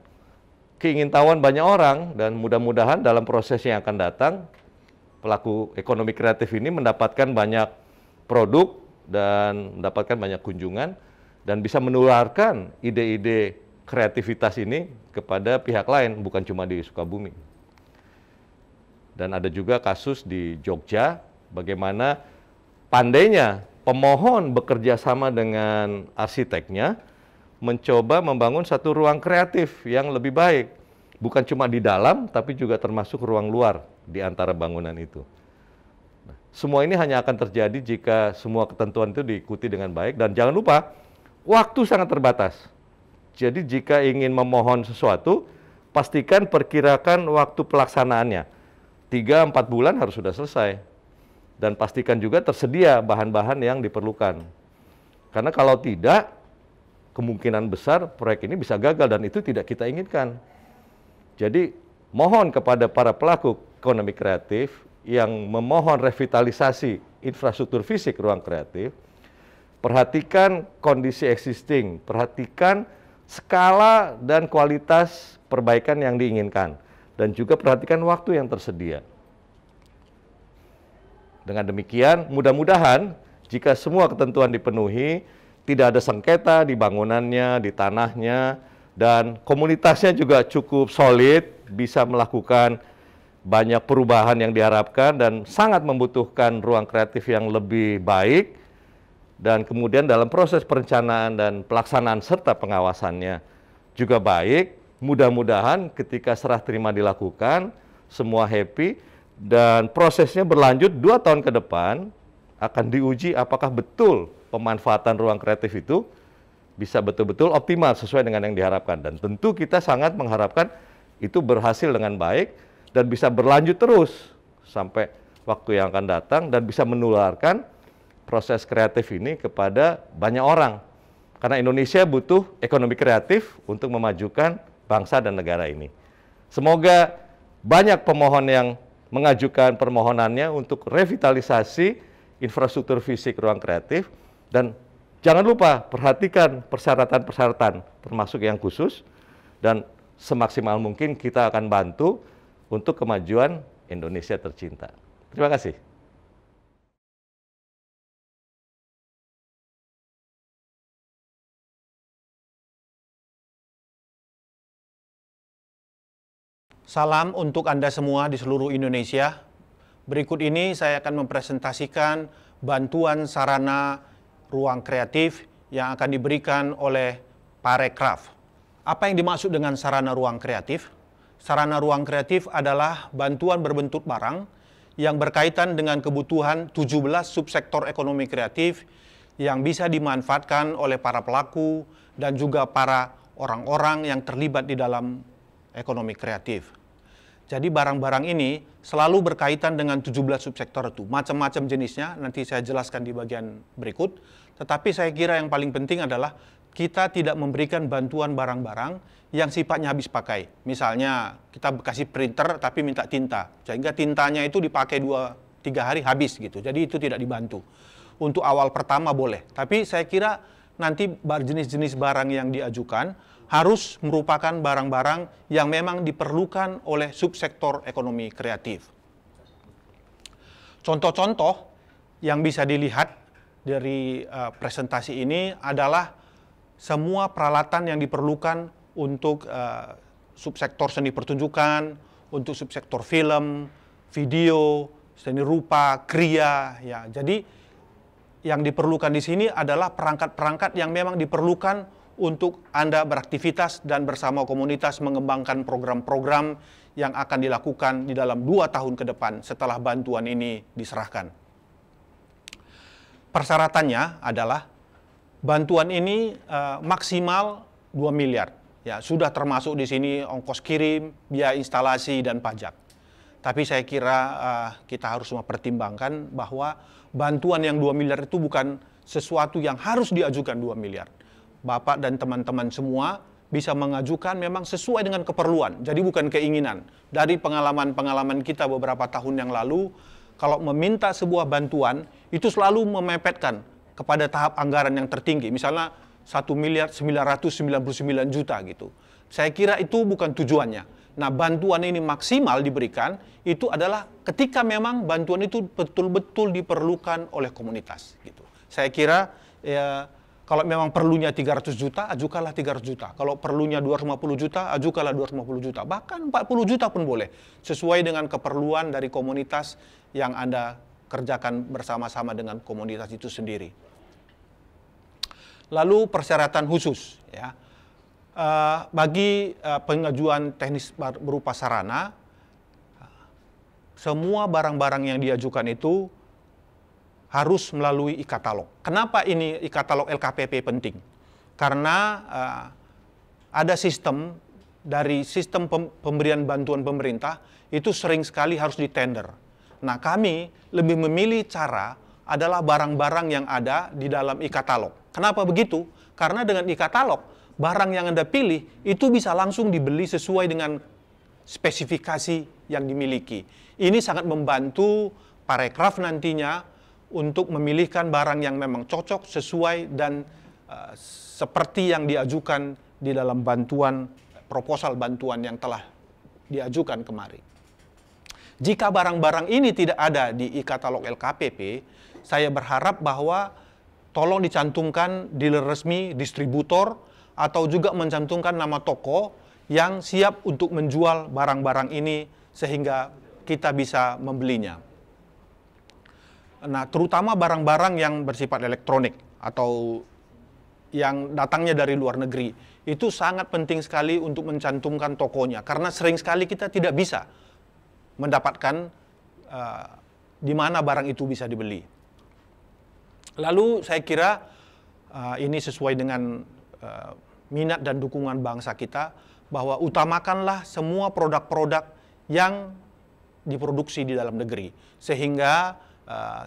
keingintahuan banyak orang, dan mudah-mudahan dalam proses yang akan datang, pelaku ekonomi kreatif ini mendapatkan banyak produk dan mendapatkan banyak kunjungan, dan bisa menularkan ide-ide kreativitas ini kepada pihak lain, bukan cuma di Sukabumi. Dan ada juga kasus di Jogja, bagaimana pandainya pemohon bekerja sama dengan arsiteknya, mencoba membangun satu ruang kreatif yang lebih baik. Bukan cuma di dalam, tapi juga termasuk ruang luar di antara bangunan itu. Nah, semua ini hanya akan terjadi jika semua ketentuan itu diikuti dengan baik. Dan jangan lupa, waktu sangat terbatas. Jadi jika ingin memohon sesuatu, pastikan perkirakan waktu pelaksanaannya. 3-4 bulan harus sudah selesai. Dan pastikan juga tersedia bahan-bahan yang diperlukan. Karena kalau tidak, kemungkinan besar proyek ini bisa gagal, dan itu tidak kita inginkan. Jadi mohon kepada para pelaku ekonomi kreatif yang memohon revitalisasi infrastruktur fisik ruang kreatif, perhatikan kondisi existing, perhatikan skala dan kualitas perbaikan yang diinginkan, dan juga perhatikan waktu yang tersedia. Dengan demikian, mudah-mudahan jika semua ketentuan dipenuhi, tidak ada sengketa di bangunannya, di tanahnya, dan komunitasnya juga cukup solid, bisa melakukan banyak perubahan yang diharapkan, dan sangat membutuhkan ruang kreatif yang lebih baik, dan kemudian dalam proses perencanaan dan pelaksanaan serta pengawasannya juga baik. Mudah-mudahan ketika serah terima dilakukan, semua happy, dan prosesnya berlanjut 2 tahun ke depan, akan diuji apakah betul pemanfaatan ruang kreatif itu bisa betul-betul optimal sesuai dengan yang diharapkan. Dan tentu kita sangat mengharapkan itu berhasil dengan baik dan bisa berlanjut terus sampai waktu yang akan datang, dan bisa menularkan proses kreatif ini kepada banyak orang. Karena Indonesia butuh ekonomi kreatif untuk memajukan bangsa dan negara ini. Semoga banyak pemohon yang mengajukan permohonannya untuk revitalisasi infrastruktur fisik ruang kreatif, dan jangan lupa perhatikan persyaratan-persyaratan termasuk yang khusus, dan semaksimal mungkin kita akan bantu untuk kemajuan Indonesia tercinta. Terima kasih. Salam untuk Anda semua di seluruh Indonesia. Berikut ini saya akan mempresentasikan bantuan sarana ruang kreatif yang akan diberikan oleh Parekraf. Apa yang dimaksud dengan sarana ruang kreatif? Sarana ruang kreatif adalah bantuan berbentuk barang yang berkaitan dengan kebutuhan 17 subsektor ekonomi kreatif yang bisa dimanfaatkan oleh para pelaku dan juga para orang-orang yang terlibat di dalam ekonomi kreatif. Jadi barang-barang ini selalu berkaitan dengan 17 subsektor itu. Macam-macam jenisnya, nanti saya jelaskan di bagian berikut. Tetapi saya kira yang paling penting adalah kita tidak memberikan bantuan barang-barang yang sifatnya habis pakai. Misalnya kita kasih printer tapi minta tinta, sehingga tintanya itu dipakai 2-3 hari habis gitu. Jadi itu tidak dibantu. Untuk awal pertama boleh, tapi saya kira nanti jenis-jenis barang yang diajukan harus merupakan barang-barang yang memang diperlukan oleh subsektor ekonomi kreatif. Contoh-contoh yang bisa dilihat dari presentasi ini adalah semua peralatan yang diperlukan untuk subsektor seni pertunjukan, untuk subsektor film, video, seni rupa, kriya. Ya. Jadi yang diperlukan di sini adalah perangkat-perangkat yang memang diperlukan untuk Anda beraktivitas dan bersama komunitas mengembangkan program-program yang akan dilakukan di dalam 2 tahun ke depan setelah bantuan ini diserahkan. Persyaratannya adalah bantuan ini maksimal 2 miliar. Ya, sudah termasuk di sini ongkos kirim, biaya instalasi, dan pajak. Tapi saya kira kita harus mempertimbangkan bahwa bantuan yang 2 miliar itu bukan sesuatu yang harus diajukan 2 miliar. Bapak dan teman-teman semua bisa mengajukan memang sesuai dengan keperluan, jadi bukan keinginan. Dari pengalaman-pengalaman kita beberapa tahun yang lalu, kalau meminta sebuah bantuan, itu selalu memepetkan kepada tahap anggaran yang tertinggi, misalnya 1.999 juta gitu. Saya kira itu bukan tujuannya. Nah, bantuan ini maksimal diberikan, itu adalah ketika memang bantuan itu betul-betul diperlukan oleh komunitas. Gitu. Saya kira ya, kalau memang perlunya 300 juta, ajukanlah 300 juta. Kalau perlunya 250 juta, ajukanlah 250 juta. Bahkan 40 juta pun boleh. Sesuai dengan keperluan dari komunitas yang Anda kerjakan bersama-sama dengan komunitas itu sendiri. Lalu persyaratan khusus. Ya. Bagi pengajuan teknis berupa sarana, semua barang-barang yang diajukan itu harus melalui e-katalog. Kenapa ini e-katalog LKPP penting? Karena ada sistem dari sistem pemberian bantuan pemerintah itu sering sekali harus ditender. Nah, kami lebih memilih cara adalah barang-barang yang ada di dalam e-katalog. Kenapa begitu? Karena dengan e-katalog, barang yang Anda pilih itu bisa langsung dibeli sesuai dengan spesifikasi yang dimiliki. Ini sangat membantu parekraf nantinya untuk memilihkan barang yang memang cocok, sesuai, dan seperti yang diajukan di dalam bantuan, proposal bantuan yang telah diajukan kemarin. Jika barang-barang ini tidak ada di e-katalog LKPP, saya berharap bahwa tolong dicantumkan dealer resmi, distributor, atau juga mencantumkan nama toko yang siap untuk menjual barang-barang ini sehingga kita bisa membelinya. Nah, terutama barang-barang yang bersifat elektronik atau yang datangnya dari luar negeri, itu sangat penting sekali untuk mencantumkan tokonya, karena sering sekali kita tidak bisa mendapatkan di mana barang itu bisa dibeli. Lalu saya kira ini sesuai dengan minat dan dukungan bangsa kita, bahwa utamakanlah semua produk-produk yang diproduksi di dalam negeri, sehingga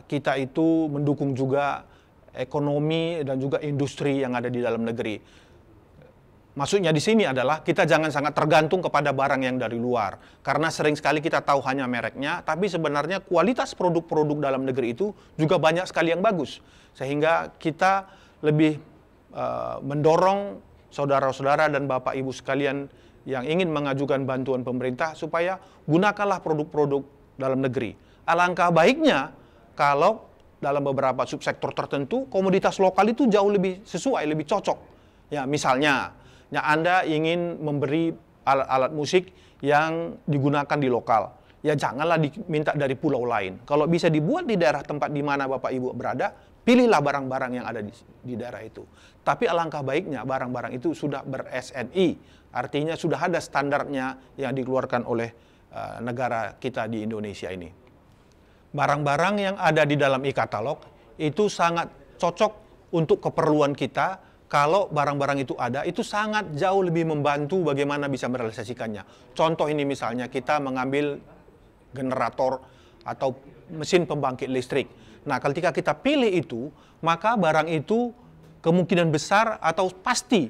kita itu mendukung juga ekonomi dan juga industri yang ada di dalam negeri. Maksudnya di sini adalah kita jangan sangat tergantung kepada barang yang dari luar, karena sering sekali kita tahu hanya mereknya, tapi sebenarnya kualitas produk-produk dalam negeri itu juga banyak sekali yang bagus, sehingga kita lebih mendorong saudara-saudara dan bapak ibu sekalian yang ingin mengajukan bantuan pemerintah supaya gunakanlah produk-produk dalam negeri. Alangkah baiknya kalau dalam beberapa subsektor tertentu komoditas lokal itu jauh lebih sesuai, lebih cocok. Ya, misalnya, ya Anda ingin memberi alat-alat musik yang digunakan di lokal, ya janganlah diminta dari pulau lain. Kalau bisa dibuat di daerah tempat di mana Bapak Ibu berada, pilihlah barang-barang yang ada di daerah itu. Tapi alangkah baiknya barang-barang itu sudah ber-SNI, artinya sudah ada standarnya yang dikeluarkan oleh negara kita di Indonesia ini. barang-barang yang ada di dalam e-katalog itu sangat cocok untuk keperluan kita. Kalau barang-barang itu ada, itu sangat jauh lebih membantu bagaimana bisa merealisasikannya. Contoh ini misalnya kita mengambil generator atau mesin pembangkit listrik. Nah, ketika kita pilih itu, maka barang itu kemungkinan besar atau pasti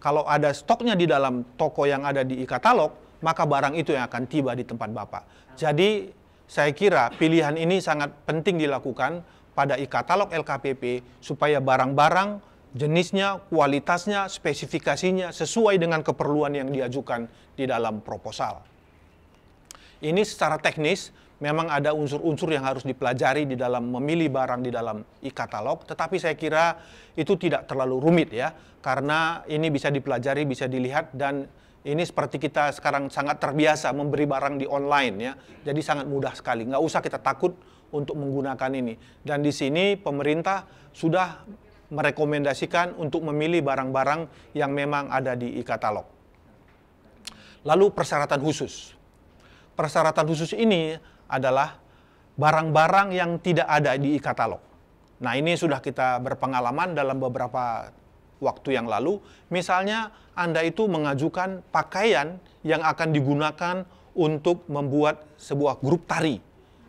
kalau ada stoknya di dalam toko yang ada di e-katalog, maka barang itu yang akan tiba di tempat Bapak. Jadi, saya kira pilihan ini sangat penting dilakukan pada e-katalog LKPP supaya barang-barang jenisnya, kualitasnya, spesifikasinya sesuai dengan keperluan yang diajukan di dalam proposal. Ini secara teknis memang ada unsur-unsur yang harus dipelajari di dalam memilih barang di dalam e-katalog, tetapi saya kira itu tidak terlalu rumit ya, karena ini bisa dipelajari, bisa dilihat, dan ini seperti kita sekarang sangat terbiasa memberi barang di online ya, jadi sangat mudah sekali, nggak usah kita takut untuk menggunakan ini. Dan di sini pemerintah sudah merekomendasikan untuk memilih barang-barang yang memang ada di e-katalog. Lalu persyaratan khusus. Persyaratan khusus ini adalah barang-barang yang tidak ada di e-katalog. Nah, ini sudah kita berpengalaman dalam beberapa waktu yang lalu. Misalnya Anda itu mengajukan pakaian yang akan digunakan untuk membuat sebuah grup tari.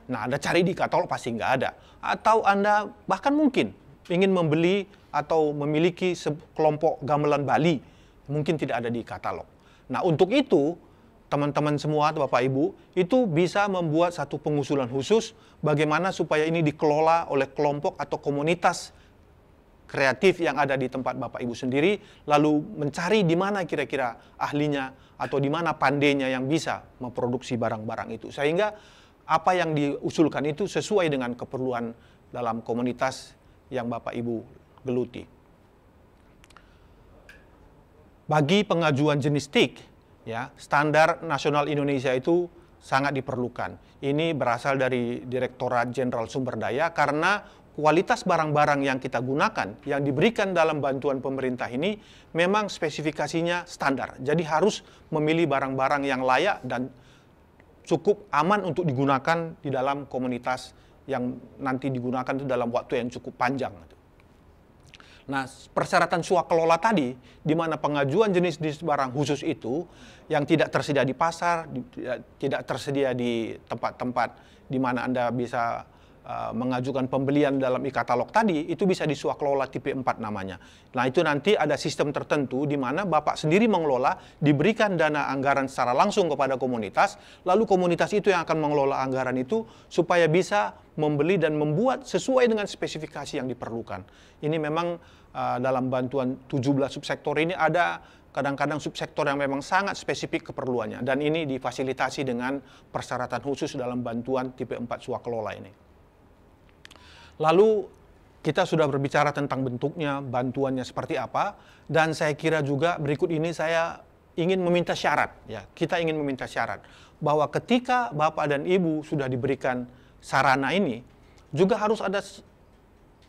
Nah, Anda cari di e-katalog pasti nggak ada. Atau Anda bahkan mungkin ingin membeli atau memiliki kelompok gamelan Bali, mungkin tidak ada di katalog. Nah, untuk itu, teman-teman semua, Bapak Ibu, itu bisa membuat satu pengusulan khusus bagaimana supaya ini dikelola oleh kelompok atau komunitas kreatif yang ada di tempat Bapak Ibu sendiri, lalu mencari di mana kira-kira ahlinya atau di mana pandainya yang bisa memproduksi barang-barang itu. Sehingga apa yang diusulkan itu sesuai dengan keperluan dalam komunitas yang Bapak Ibu geluti. Bagi pengajuan jenis TIK, ya, standar nasional Indonesia itu sangat diperlukan. Ini berasal dari Direktorat Jenderal Sumber Daya karena kualitas barang-barang yang kita gunakan, yang diberikan dalam bantuan pemerintah ini memang spesifikasinya standar. Jadi harus memilih barang-barang yang layak dan cukup aman untuk digunakan di dalam komunitas yang nanti digunakan itu dalam waktu yang cukup panjang. Nah, persyaratan swakelola tadi, di mana pengajuan jenis-jenis barang khusus itu yang tidak tersedia di pasar, tidak tersedia di tempat-tempat di mana Anda bisa mengajukan pembelian dalam e-katalog tadi, itu bisa diswakelola tipe 4 namanya. Nah, itu nanti ada sistem tertentu di mana Bapak sendiri mengelola, diberikan dana anggaran secara langsung kepada komunitas, lalu komunitas itu yang akan mengelola anggaran itu supaya bisa membeli dan membuat sesuai dengan spesifikasi yang diperlukan. Ini memang dalam bantuan 17 subsektor ini ada kadang-kadang subsektor yang memang sangat spesifik keperluannya, dan ini difasilitasi dengan persyaratan khusus dalam bantuan tipe 4 swakelola ini. Lalu kita sudah berbicara tentang bentuknya, bantuannya seperti apa, dan saya kira juga berikut ini saya ingin meminta syarat, ya. Kita ingin meminta syarat bahwa ketika Bapak dan Ibu sudah diberikan sarana ini, juga harus ada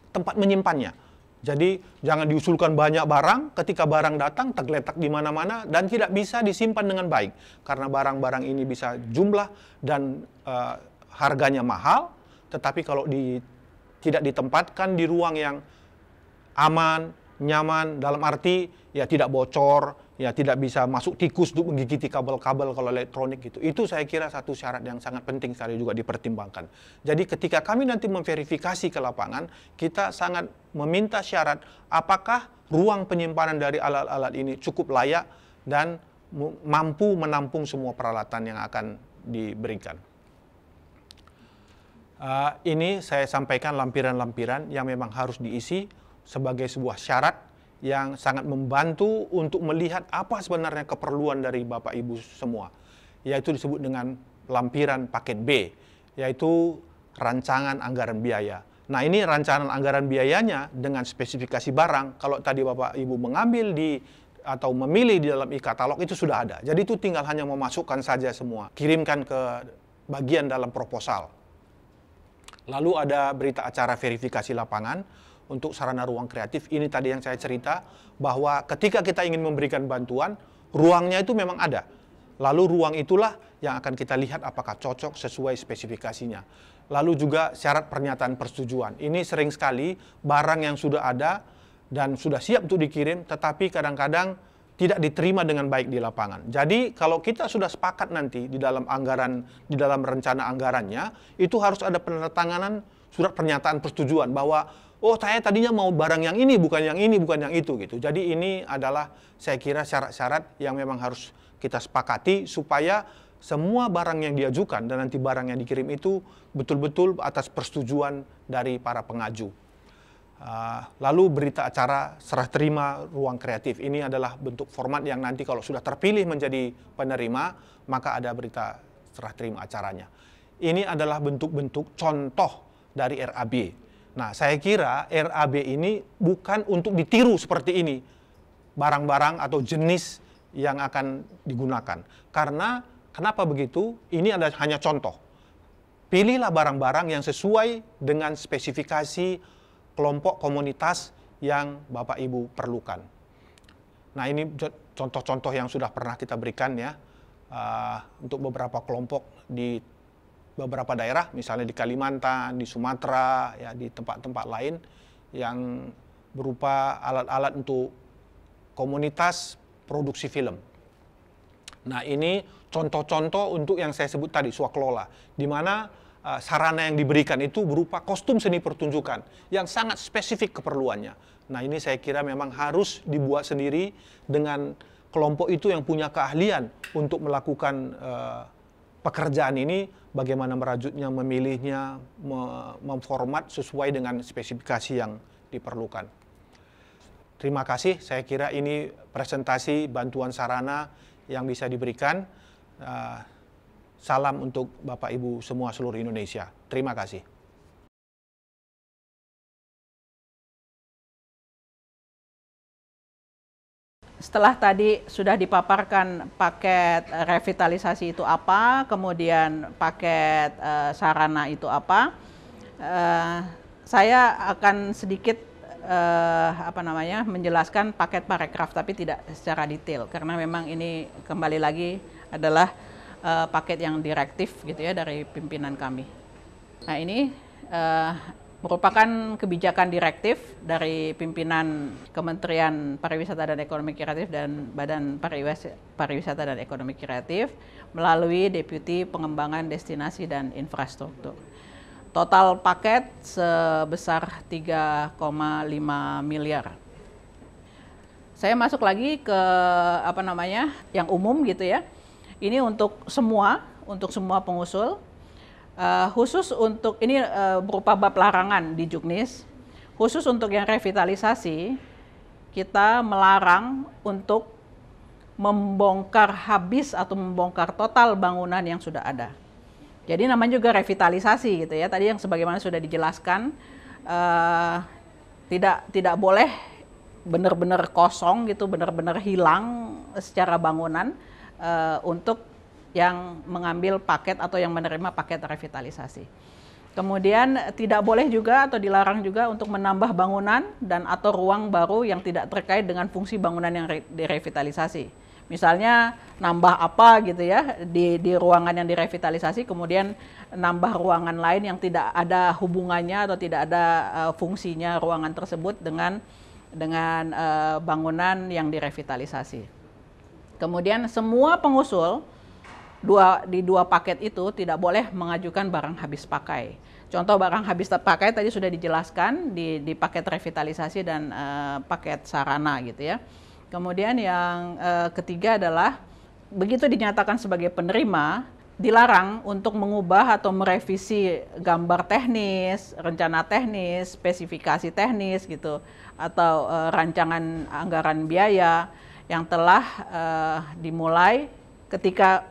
tempat menyimpannya. Jadi jangan diusulkan banyak barang, ketika barang datang tergeletak di mana-mana dan tidak bisa disimpan dengan baik. Karena barang-barang ini bisa jumlah dan harganya mahal, tetapi kalau tidak ditempatkan di ruang yang aman, nyaman, dalam arti ya tidak bocor, ya tidak bisa masuk tikus untuk menggigiti kabel-kabel kalau elektronik gitu. Itu saya kira satu syarat yang sangat penting sekali juga dipertimbangkan. Jadi ketika kami nanti memverifikasi ke lapangan, kita sangat meminta syarat apakah ruang penyimpanan dari alat-alat ini cukup layak dan mampu menampung semua peralatan yang akan diberikan. Ini saya sampaikan lampiran-lampiran yang memang harus diisi sebagai sebuah syarat yang sangat membantu untuk melihat apa sebenarnya keperluan dari Bapak Ibu semua. Yaitu disebut dengan lampiran paket B, yaitu rancangan anggaran biaya. Nah, ini rancangan anggaran biayanya dengan spesifikasi barang. Kalau tadi Bapak Ibu mengambil atau memilih di dalam e-katalog itu sudah ada. Jadi itu tinggal hanya memasukkan saja semua. Kirimkan ke bagian dalam proposal. Lalu ada berita acara verifikasi lapangan untuk sarana ruang kreatif. Ini tadi yang saya cerita, bahwa ketika kita ingin memberikan bantuan, ruangnya itu memang ada. Lalu ruang itulah yang akan kita lihat apakah cocok sesuai spesifikasinya. Lalu juga syarat pernyataan persetujuan. Ini sering sekali barang yang sudah ada dan sudah siap untuk dikirim, tetapi kadang-kadang tidak diterima dengan baik di lapangan. Jadi kalau kita sudah sepakat nanti di dalam anggaran, di dalam rencana anggarannya, itu harus ada penandatanganan surat pernyataan persetujuan bahwa oh saya tadinya mau barang yang ini, bukan yang ini, bukan yang itu gitu. Jadi ini adalah saya kira syarat-syarat yang memang harus kita sepakati supaya semua barang yang diajukan dan nanti barang yang dikirim itu betul-betul atas persetujuan dari para pengaju. Lalu berita acara serah terima ruang kreatif. Ini adalah bentuk format yang nanti kalau sudah terpilih menjadi penerima, maka ada berita serah terima acaranya. Ini adalah bentuk-bentuk contoh dari RAB. Nah, saya kira RAB ini bukan untuk ditiru seperti ini, barang-barang atau jenis yang akan digunakan. Karena kenapa begitu? Ini adalah hanya contoh. Pilihlah barang-barang yang sesuai dengan spesifikasi kelompok komunitas yang Bapak Ibu perlukan. Nah, ini contoh-contoh yang sudah pernah kita berikan ya, untuk beberapa kelompok di beberapa daerah, misalnya di Kalimantan, di Sumatera, ya di tempat-tempat lain yang berupa alat-alat untuk komunitas produksi film. Nah, ini contoh-contoh untuk yang saya sebut tadi, swaklola, di mana sarana yang diberikan itu berupa kostum seni pertunjukan yang sangat spesifik keperluannya. Nah, ini saya kira memang harus dibuat sendiri dengan kelompok itu yang punya keahlian untuk melakukan pekerjaan ini, bagaimana merajutnya, memilihnya, memformat sesuai dengan spesifikasi yang diperlukan. Terima kasih, saya kira ini presentasi bantuan sarana yang bisa diberikan. Salam untuk Bapak Ibu semua seluruh Indonesia. Terima kasih. Setelah tadi sudah dipaparkan paket revitalisasi itu apa, kemudian paket sarana itu apa, saya akan sedikit menjelaskan paket parekraf, tapi tidak secara detail karena memang ini kembali lagi adalah paket yang direktif gitu ya dari pimpinan kami. Nah, ini merupakan kebijakan direktif dari pimpinan Kementerian Pariwisata dan Ekonomi Kreatif dan Badan Pariwisata dan Ekonomi Kreatif melalui Deputi Pengembangan Destinasi dan Infrastruktur. Total paket sebesar 3,5 miliar. Saya masuk lagi ke yang umum gitu ya. Ini untuk semua pengusul. Khusus untuk ini berupa bab larangan di Juknis. Khusus untuk yang revitalisasi, kita melarang untuk membongkar habis atau membongkar total bangunan yang sudah ada. Jadi namanya juga revitalisasi gitu ya. Tadi yang sebagaimana sudah dijelaskan, tidak boleh benar-benar kosong gitu, benar-benar hilang secara bangunan untuk yang mengambil paket atau yang menerima paket revitalisasi. Kemudian tidak boleh juga atau dilarang juga untuk menambah bangunan dan atau ruang baru yang tidak terkait dengan fungsi bangunan yang direvitalisasi. Misalnya nambah apa gitu ya di ruangan yang direvitalisasi, kemudian nambah ruangan lain yang tidak ada hubungannya atau tidak ada fungsinya ruangan tersebut dengan bangunan yang direvitalisasi. Kemudian semua pengusul di dua paket itu tidak boleh mengajukan barang habis pakai. Contoh barang habis pakai tadi sudah dijelaskan di paket revitalisasi dan paket sarana gitu ya. Kemudian yang ketiga adalah begitu dinyatakan sebagai penerima, dilarang untuk mengubah atau merevisi gambar teknis, rencana teknis, spesifikasi teknis gitu, atau rancangan anggaran biaya yang telah dimulai ketika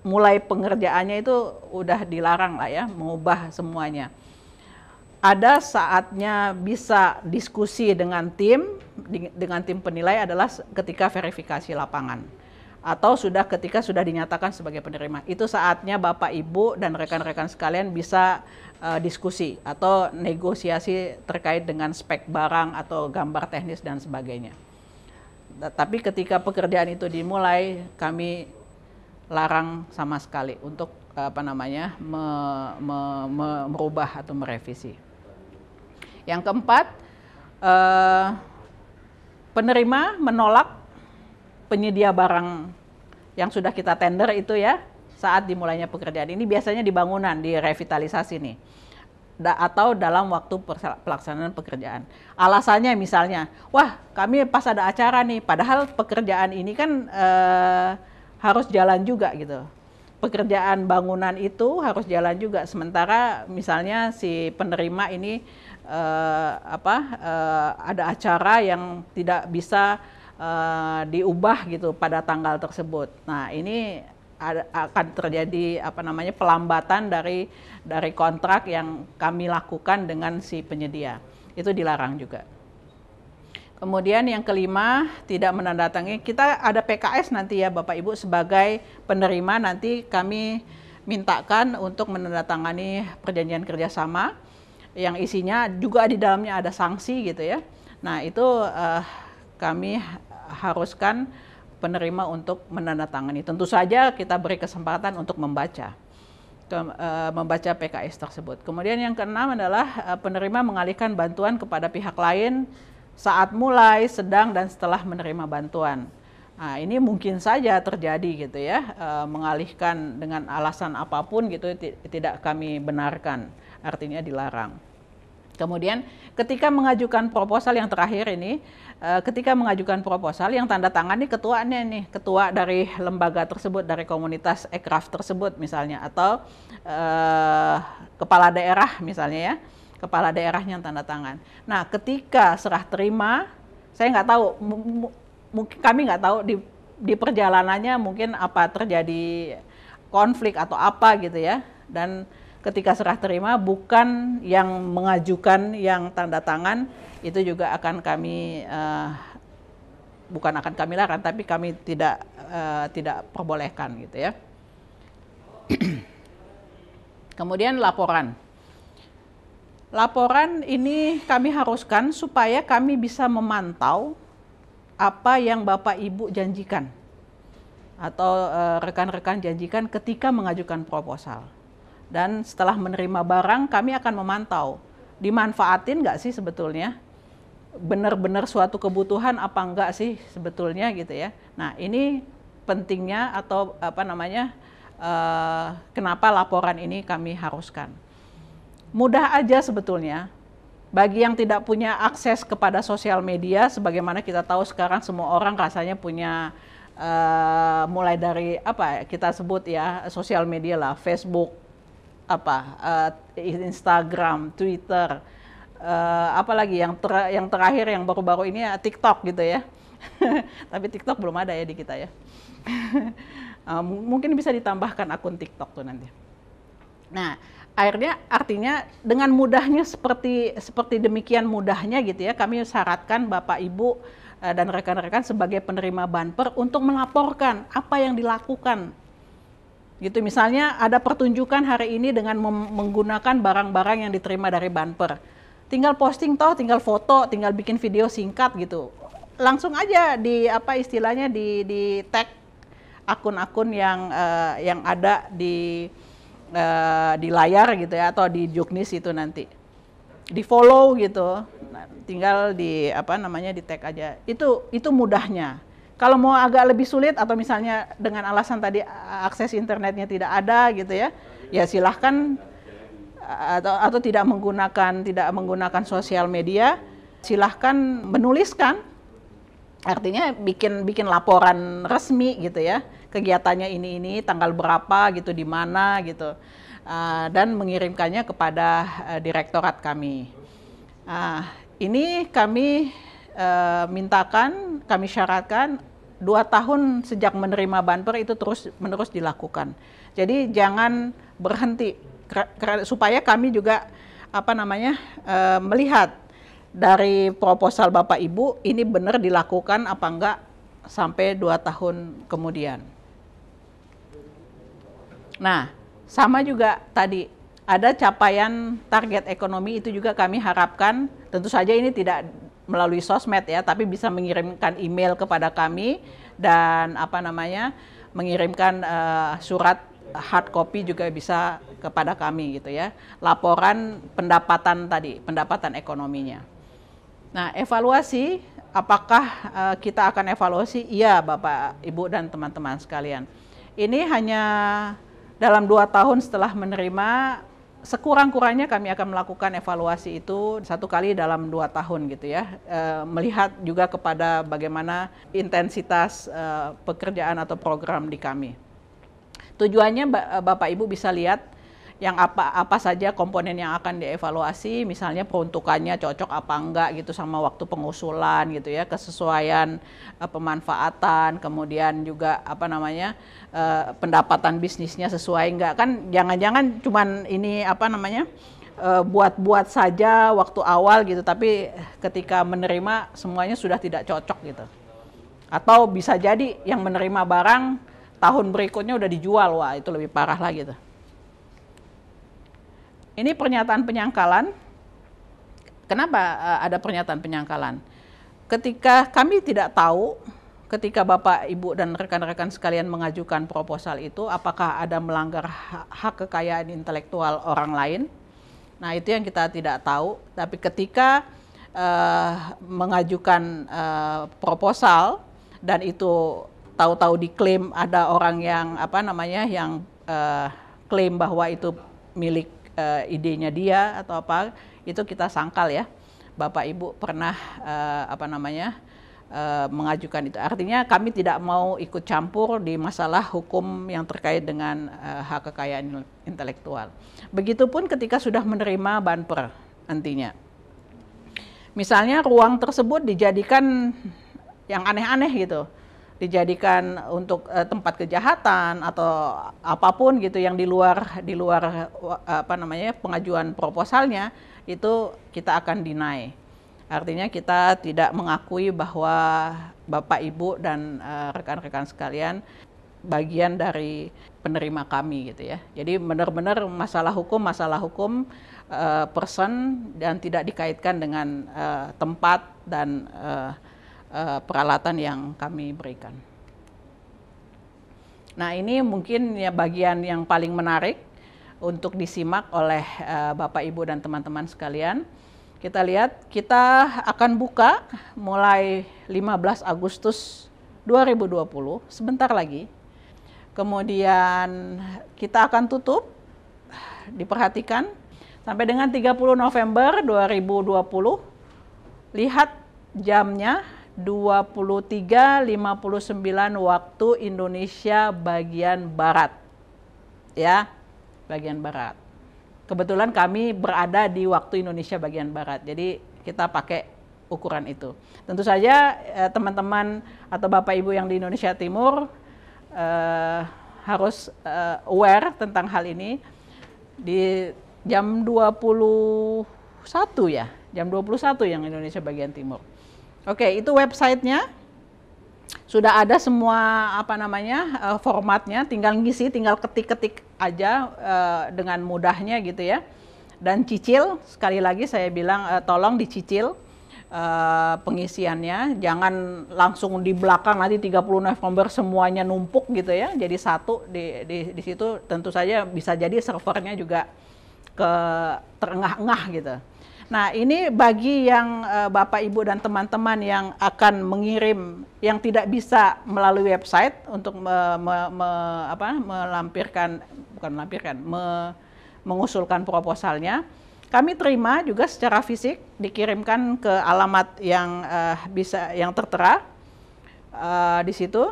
mulai pengerjaannya itu udah dilarang lah ya, mengubah semuanya. Ada saatnya bisa diskusi dengan tim penilai adalah ketika verifikasi lapangan atau ketika sudah dinyatakan sebagai penerima. Itu saatnya Bapak Ibu dan rekan-rekan sekalian bisa diskusi atau negosiasi terkait dengan spek barang atau gambar teknis dan sebagainya. Tapi ketika pekerjaan itu dimulai, kami larang sama sekali untuk merubah atau merevisi. Yang keempat, penerima menolak penyedia barang yang sudah kita tender itu ya saat dimulainya pekerjaan. Ini biasanya di bangunan, di revitalisasi nih, atau dalam waktu pelaksanaan pekerjaan. Alasannya misalnya, wah kami pas ada acara nih, padahal pekerjaan ini kan harus jalan juga gitu. Pekerjaan bangunan itu harus jalan juga, sementara misalnya si penerima ini ada acara yang tidak bisa diubah gitu pada tanggal tersebut. Nah ini akan terjadi pelambatan dari kontrak yang kami lakukan dengan si penyedia. Itu dilarang juga. Kemudian yang kelima, tidak menandatangani. Kita ada PKS nanti ya Bapak Ibu sebagai penerima, nanti kami mintakan untuk menandatangani perjanjian kerjasama yang isinya juga di dalamnya ada sanksi gitu ya. Nah itu kami haruskan penerima untuk menandatangani. Tentu saja kita beri kesempatan untuk membaca PKS tersebut. Kemudian yang keenam adalah penerima mengalihkan bantuan kepada pihak lain saat mulai, sedang, dan setelah menerima bantuan. Nah, ini mungkin saja terjadi gitu ya, mengalihkan dengan alasan apapun gitu tidak kami benarkan, artinya dilarang. Kemudian ketika mengajukan proposal yang terakhir ini, ketika mengajukan proposal yang tanda tangan nih ketuanya nih, ketua dari lembaga tersebut, dari komunitas Ekraf tersebut misalnya, atau kepala daerah misalnya ya, kepala daerahnya yang tanda tangan. Nah, ketika serah terima, saya nggak tahu, mungkin kami nggak tahu di perjalanannya mungkin apa terjadi konflik atau apa gitu ya. Dan ketika serah terima, bukan yang mengajukan yang tanda tangan, itu juga akan kami bukan akan kami larang, tapi kami tidak perbolehkan gitu ya. Kemudian laporan. Laporan ini kami haruskan supaya kami bisa memantau apa yang Bapak Ibu janjikan atau rekan-rekan janjikan ketika mengajukan proposal. Dan setelah menerima barang, kami akan memantau, dimanfaatin nggak sih sebetulnya? Benar-benar suatu kebutuhan apa enggak sih sebetulnya gitu ya. Nah ini pentingnya atau kenapa laporan ini kami haruskan. Mudah aja sebetulnya, bagi yang tidak punya akses kepada sosial media, sebagaimana kita tahu sekarang semua orang rasanya punya, mulai dari kita sebut ya, sosial media lah, Facebook, Instagram, Twitter, apalagi yang terakhir yang baru-baru ini ya, TikTok gitu ya. Tapi TikTok belum ada ya di kita ya. Mungkin bisa ditambahkan akun TikTok tuh nanti. Nah, artinya dengan mudahnya seperti demikian mudahnya gitu ya, kami syaratkan Bapak Ibu dan rekan-rekan sebagai penerima banper untuk melaporkan apa yang dilakukan. Gitu, misalnya ada pertunjukan hari ini dengan menggunakan barang-barang yang diterima dari banper. Tinggal posting tinggal foto, tinggal bikin video singkat gitu. Langsung aja di tag akun-akun yang ada di layar gitu ya, atau di Juknis itu nanti di follow gitu. Nah, tinggal di di tag aja. Itu mudahnya. Kalau mau agak lebih sulit atau misalnya dengan alasan tadi akses internetnya tidak ada gitu ya, ya silahkan, atau tidak menggunakan sosial media, silahkan menuliskan, artinya bikin laporan resmi gitu ya, kegiatannya ini tanggal berapa gitu, di mana gitu, dan mengirimkannya kepada direktorat kami. Ini kami mintakan, kami syaratkan 2 tahun sejak menerima banper itu terus-menerus dilakukan. Jadi jangan berhenti, supaya kami juga melihat dari proposal Bapak Ibu ini benar dilakukan apa enggak sampai 2 tahun kemudian. Nah, sama juga tadi ada capaian target ekonomi, itu juga kami harapkan, tentu saja ini tidak melalui sosmed ya, tapi bisa mengirimkan email kepada kami dan mengirimkan surat hard copy juga bisa kepada kami gitu ya. Laporan pendapatan tadi, pendapatan ekonominya. Nah, evaluasi, apakah kita akan evaluasi? Iya, Bapak, Ibu, dan teman-teman sekalian. Ini hanya dalam 2 tahun setelah menerima, sekurang-kurangnya kami akan melakukan evaluasi itu 1 kali dalam 2 tahun gitu ya. Melihat juga kepada bagaimana intensitas pekerjaan atau program di kami. Tujuannya Bapak Ibu bisa lihat yang apa saja komponen yang akan dievaluasi, misalnya peruntukannya cocok apa enggak gitu sama waktu pengusulan gitu ya, kesesuaian pemanfaatan, kemudian juga pendapatan bisnisnya sesuai enggak, kan jangan-jangan cuman ini buat-buat saja waktu awal gitu, tapi ketika menerima semuanya sudah tidak cocok gitu. Atau bisa jadi yang menerima barang tahun berikutnya udah dijual, wah itu lebih parah lagi tuh. Ini pernyataan penyangkalan. Kenapa ada pernyataan penyangkalan? Ketika kami tidak tahu, ketika Bapak, Ibu, dan rekan-rekan sekalian mengajukan proposal itu, apakah ada melanggar hak kekayaan intelektual orang lain? Nah, itu yang kita tidak tahu. Tapi ketika mengajukan proposal dan itu tahu-tahu diklaim ada orang yang klaim bahwa itu milik idenya dia atau apa, itu kita sangkal ya. Bapak Ibu pernah mengajukan itu. Artinya kami tidak mau ikut campur di masalah hukum yang terkait dengan hak kekayaan intelektual. Begitupun ketika sudah menerima banper nantinya. Misalnya ruang tersebut dijadikan yang aneh-aneh gitu. Dijadikan untuk tempat kejahatan atau apapun gitu yang di luar pengajuan proposalnya, itu kita akan deny. Artinya kita tidak mengakui bahwa Bapak, Ibu, dan rekan-rekan sekalian bagian dari penerima kami gitu ya. Jadi benar-benar masalah hukum person dan tidak dikaitkan dengan tempat dan peralatan yang kami berikan. Nah, ini mungkin ya bagian yang paling menarik untuk disimak oleh Bapak, Ibu, dan teman-teman sekalian. Kita lihat, kita akan buka mulai 15 Agustus 2020, sebentar lagi. Kemudian kita akan tutup, diperhatikan, sampai dengan 30 November 2020. Lihat jamnya, 23.59 waktu Indonesia bagian Barat. Ya, bagian Barat. Kebetulan kami berada di waktu Indonesia bagian Barat, jadi kita pakai ukuran itu. Tentu saja teman-teman atau Bapak Ibu yang di Indonesia Timur harus aware tentang hal ini. Di jam 21 ya, jam 21 yang Indonesia bagian Timur. Oke, itu websitenya sudah ada semua formatnya, tinggal ngisi, tinggal ketik-ketik aja dengan mudahnya gitu ya. Dan cicil, sekali lagi saya bilang tolong dicicil pengisiannya, jangan langsung di belakang nanti 30 November semuanya numpuk gitu ya. Jadi satu di situ, tentu saja bisa jadi servernya juga terengah-engah gitu. Nah, ini bagi yang Bapak, Ibu, dan teman-teman yang akan mengirim, yang tidak bisa melalui website untuk mengusulkan proposalnya. Kami terima juga secara fisik, dikirimkan ke alamat yang yang tertera di situ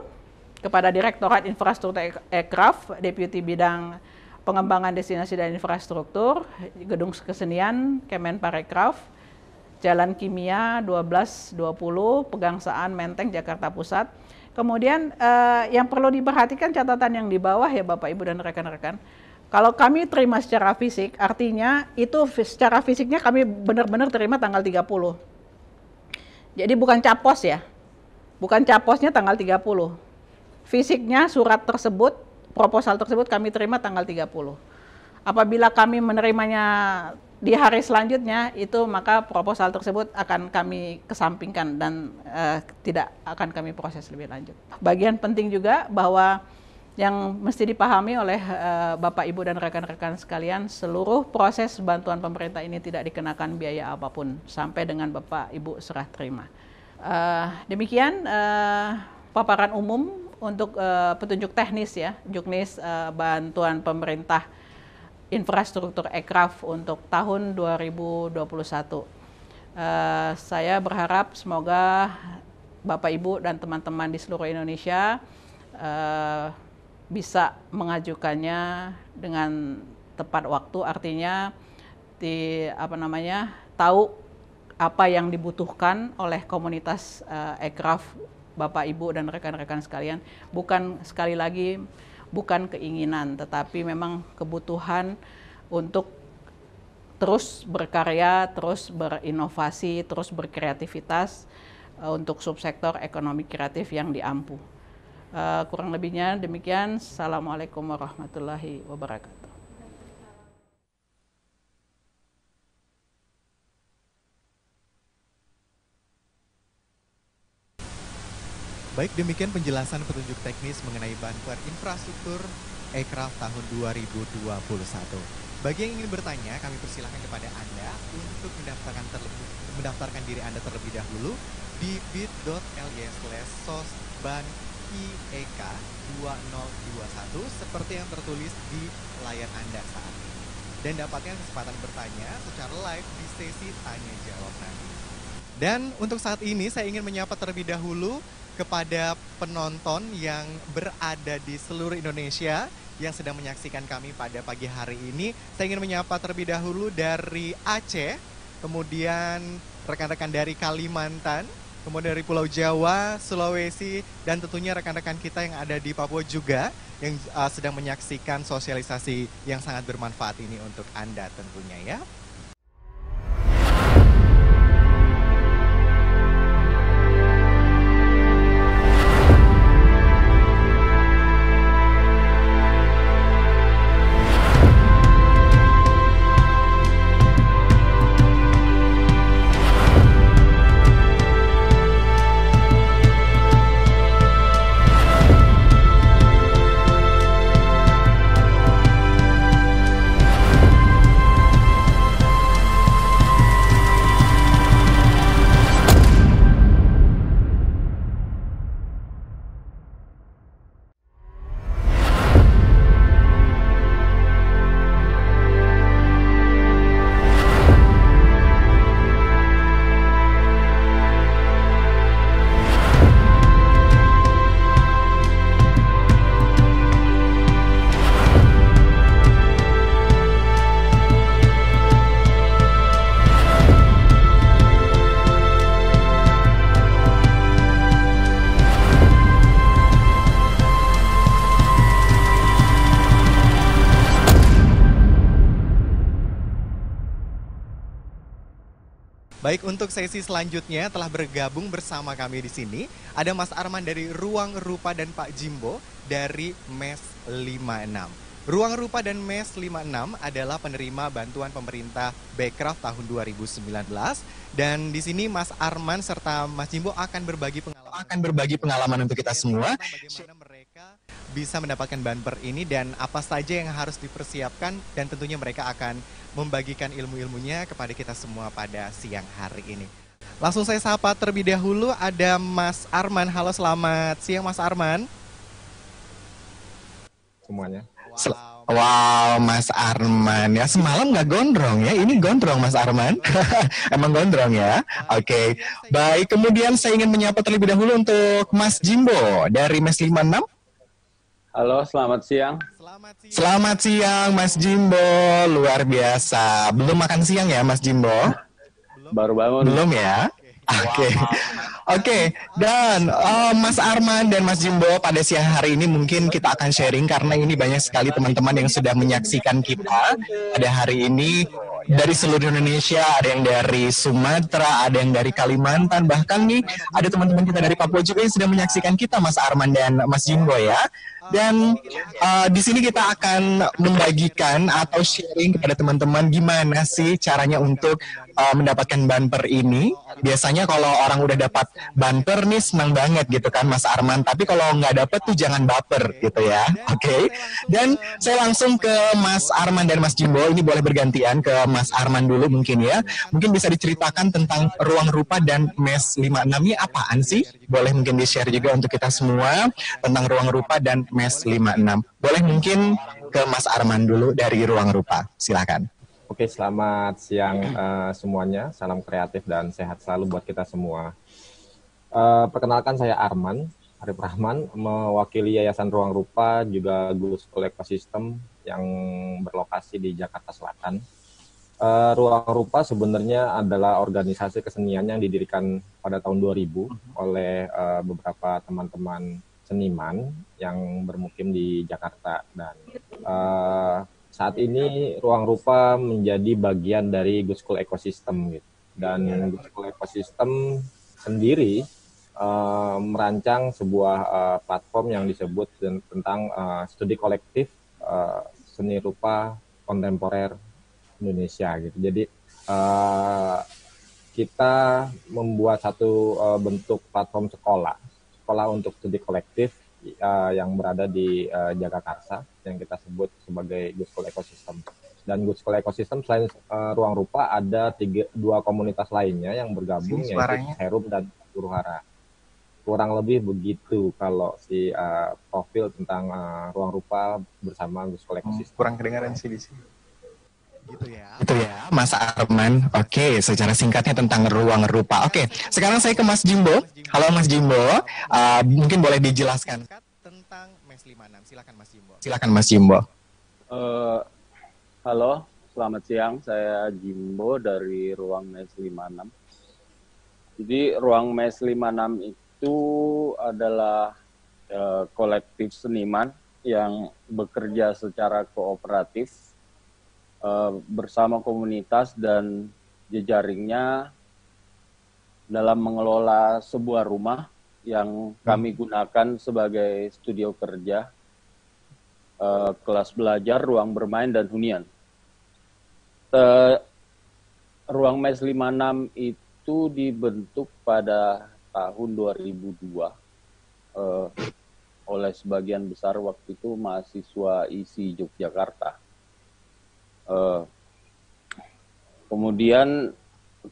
kepada Direktorat Infrastruktur Aircraft, Deputi Bidang Pengembangan Destinasi dan Infrastruktur, Gedung Kesenian, Kemenparekraf, Jalan Kimia 1220, Pegangsaan Menteng, Jakarta Pusat. Kemudian yang perlu diperhatikan catatan yang di bawah ya Bapak, Ibu, dan rekan-rekan. Kalau kami terima secara fisik, artinya itu secara fisiknya kami benar-benar terima tanggal 30. Jadi bukan capos ya, bukan caposnya tanggal 30. Fisiknya surat tersebut, proposal tersebut kami terima tanggal 30. Apabila kami menerimanya di hari selanjutnya, itu maka proposal tersebut akan kami kesampingkan dan tidak akan kami proses lebih lanjut. Bagian penting juga bahwa Yang mesti dipahami oleh Bapak, Ibu, dan rekan-rekan sekalian, seluruh proses bantuan pemerintah ini tidak dikenakan biaya apapun sampai dengan Bapak, Ibu serah terima. Demikian paparan umum untuk petunjuk teknis ya, juknis bantuan pemerintah infrastruktur ekraf untuk tahun 2021. Saya berharap semoga Bapak, Ibu, dan teman-teman di seluruh Indonesia bisa mengajukannya dengan tepat waktu, artinya tahu apa yang dibutuhkan oleh komunitas ekraf, Bapak, Ibu, dan rekan-rekan sekalian. Sekali lagi bukan keinginan, tetapi memang kebutuhan untuk terus berkarya, terus berinovasi, terus berkreativitas untuk subsektor ekonomi kreatif yang diampu. Kurang lebihnya demikian. Assalamualaikum warahmatullahi wabarakatuh. Baik, demikian penjelasan petunjuk teknis mengenai bantuan infrastruktur ekraf tahun 2021. Bagi yang ingin bertanya, kami persilahkan kepada Anda untuk mendaftarkan diri Anda terlebih dahulu di bit.ly/sosban-iek 2021 seperti yang tertulis di layar Anda saat ini. Dan dapatkan kesempatan bertanya secara live di sesi tanya jawab nanti. Dan untuk saat ini saya ingin menyapa terlebih dahulu kepada penonton yang berada di seluruh Indonesia yang sedang menyaksikan kami pada pagi hari ini. Saya ingin menyapa terlebih dahulu dari Aceh, kemudian rekan-rekan dari Kalimantan, kemudian dari Pulau Jawa, Sulawesi, dan tentunya rekan-rekan kita yang ada di Papua juga yang sedang menyaksikan sosialisasi yang sangat bermanfaat ini untuk Anda tentunya ya. Baik, untuk sesi selanjutnya telah bergabung bersama kami di sini ada Mas Arman dari Ruang Rupa dan Pak Jimbo dari MES 56. Ruang Rupa dan MES 56 adalah penerima bantuan pemerintah Bekraf tahun 2019 dan di sini Mas Arman serta Mas Jimbo akan berbagi pengalaman untuk kita semua. Bagaimana mereka bisa mendapatkan banper ini dan apa saja yang harus dipersiapkan dan tentunya mereka akan membagikan ilmu-ilmunya kepada kita semua pada siang hari ini. Langsung saya sapa terlebih dahulu ada Mas Arman. Halo, selamat siang Mas Arman. Semuanya. Wow, Mas Arman ya, semalam nggak gondrong ya, ini gondrong Mas Arman. Emang gondrong ya. Oke. Baik, kemudian saya ingin menyapa terlebih dahulu untuk Mas Jimbo dari MES 56. Halo, selamat siang. Selamat siang Mas Jimbo, luar biasa. Belum makan siang ya Mas Jimbo? Baru bangun. Belum ya? Oke. Dan Mas Arman dan Mas Jimbo pada siang hari ini mungkin kita akan sharing karena ini banyak sekali teman-teman yang sudah menyaksikan kita pada hari ini dari seluruh Indonesia, ada yang dari Sumatera, ada yang dari Kalimantan, bahkan nih ada teman-teman kita dari Papua juga yang sudah menyaksikan kita Mas Arman dan Mas Jimbo ya. Dan di sini kita akan membagikan atau sharing kepada teman-teman gimana sih caranya untuk mendapatkan banper ini biasanya kalau orang udah dapat bumper nih senang banget gitu kan Mas Arman, tapi kalau nggak dapet tuh jangan baper gitu ya. Oke. Dan saya langsung ke Mas Arman dan Mas Jimbo, ini boleh bergantian ke Mas Arman dulu mungkin ya. Mungkin bisa diceritakan tentang Ruang Rupa dan MES 56 ini apaan sih? Boleh mungkin di-share juga untuk kita semua tentang Ruang Rupa dan MES 56. Boleh mungkin ke Mas Arman dulu dari Ruang Rupa, silakan. Oke, selamat siang semuanya. Salam kreatif dan sehat selalu buat kita semua. Perkenalkan, saya Arman Arif Rahman, mewakili Yayasan Ruang Rupa, juga Good School Ecosystem yang berlokasi di Jakarta Selatan. Ruang Rupa sebenarnya adalah organisasi kesenian yang didirikan pada tahun 2000 oleh beberapa teman-teman seniman yang bermukim di Jakarta. Dan saat ini Ruang Rupa menjadi bagian dari Good School Ecosystem gitu. Dan Good School Ecosystem sendiri merancang sebuah platform yang disebut tentang studi kolektif seni rupa kontemporer Indonesia gitu. Jadi kita membuat satu bentuk platform sekolah untuk studi kolektif yang berada di Jagakarsa yang kita sebut sebagai Good School Ecosystem. Dan Good School Ecosystem selain Ruang Rupa ada dua komunitas lainnya yang bergabung, yaitu Herum dan Huru-Hara. Kurang lebih begitu kalau si profil tentang Ruang Rupa bersama Good School Ecosystem. Kurang kedengaran sih di sini. Gitu ya, Mas Arman. Oke, secara singkatnya tentang Ruang Rupa. Oke, sekarang saya ke Mas Jimbo. Halo Mas Jimbo, mungkin boleh dijelaskan tentang MES 56. Silakan Mas Jimbo. Silakan Mas Jimbo. Halo, selamat siang. Saya Jimbo dari Ruang MES 56. Jadi Ruang MES 56 itu adalah kolektif seniman yang bekerja secara kooperatif bersama komunitas dan jejaringnya dalam mengelola sebuah rumah yang kami gunakan sebagai studio kerja, kelas belajar, ruang bermain, dan hunian. Ruang MES 56 itu dibentuk pada tahun 2002 oleh sebagian besar waktu itu mahasiswa ISI Yogyakarta. Kemudian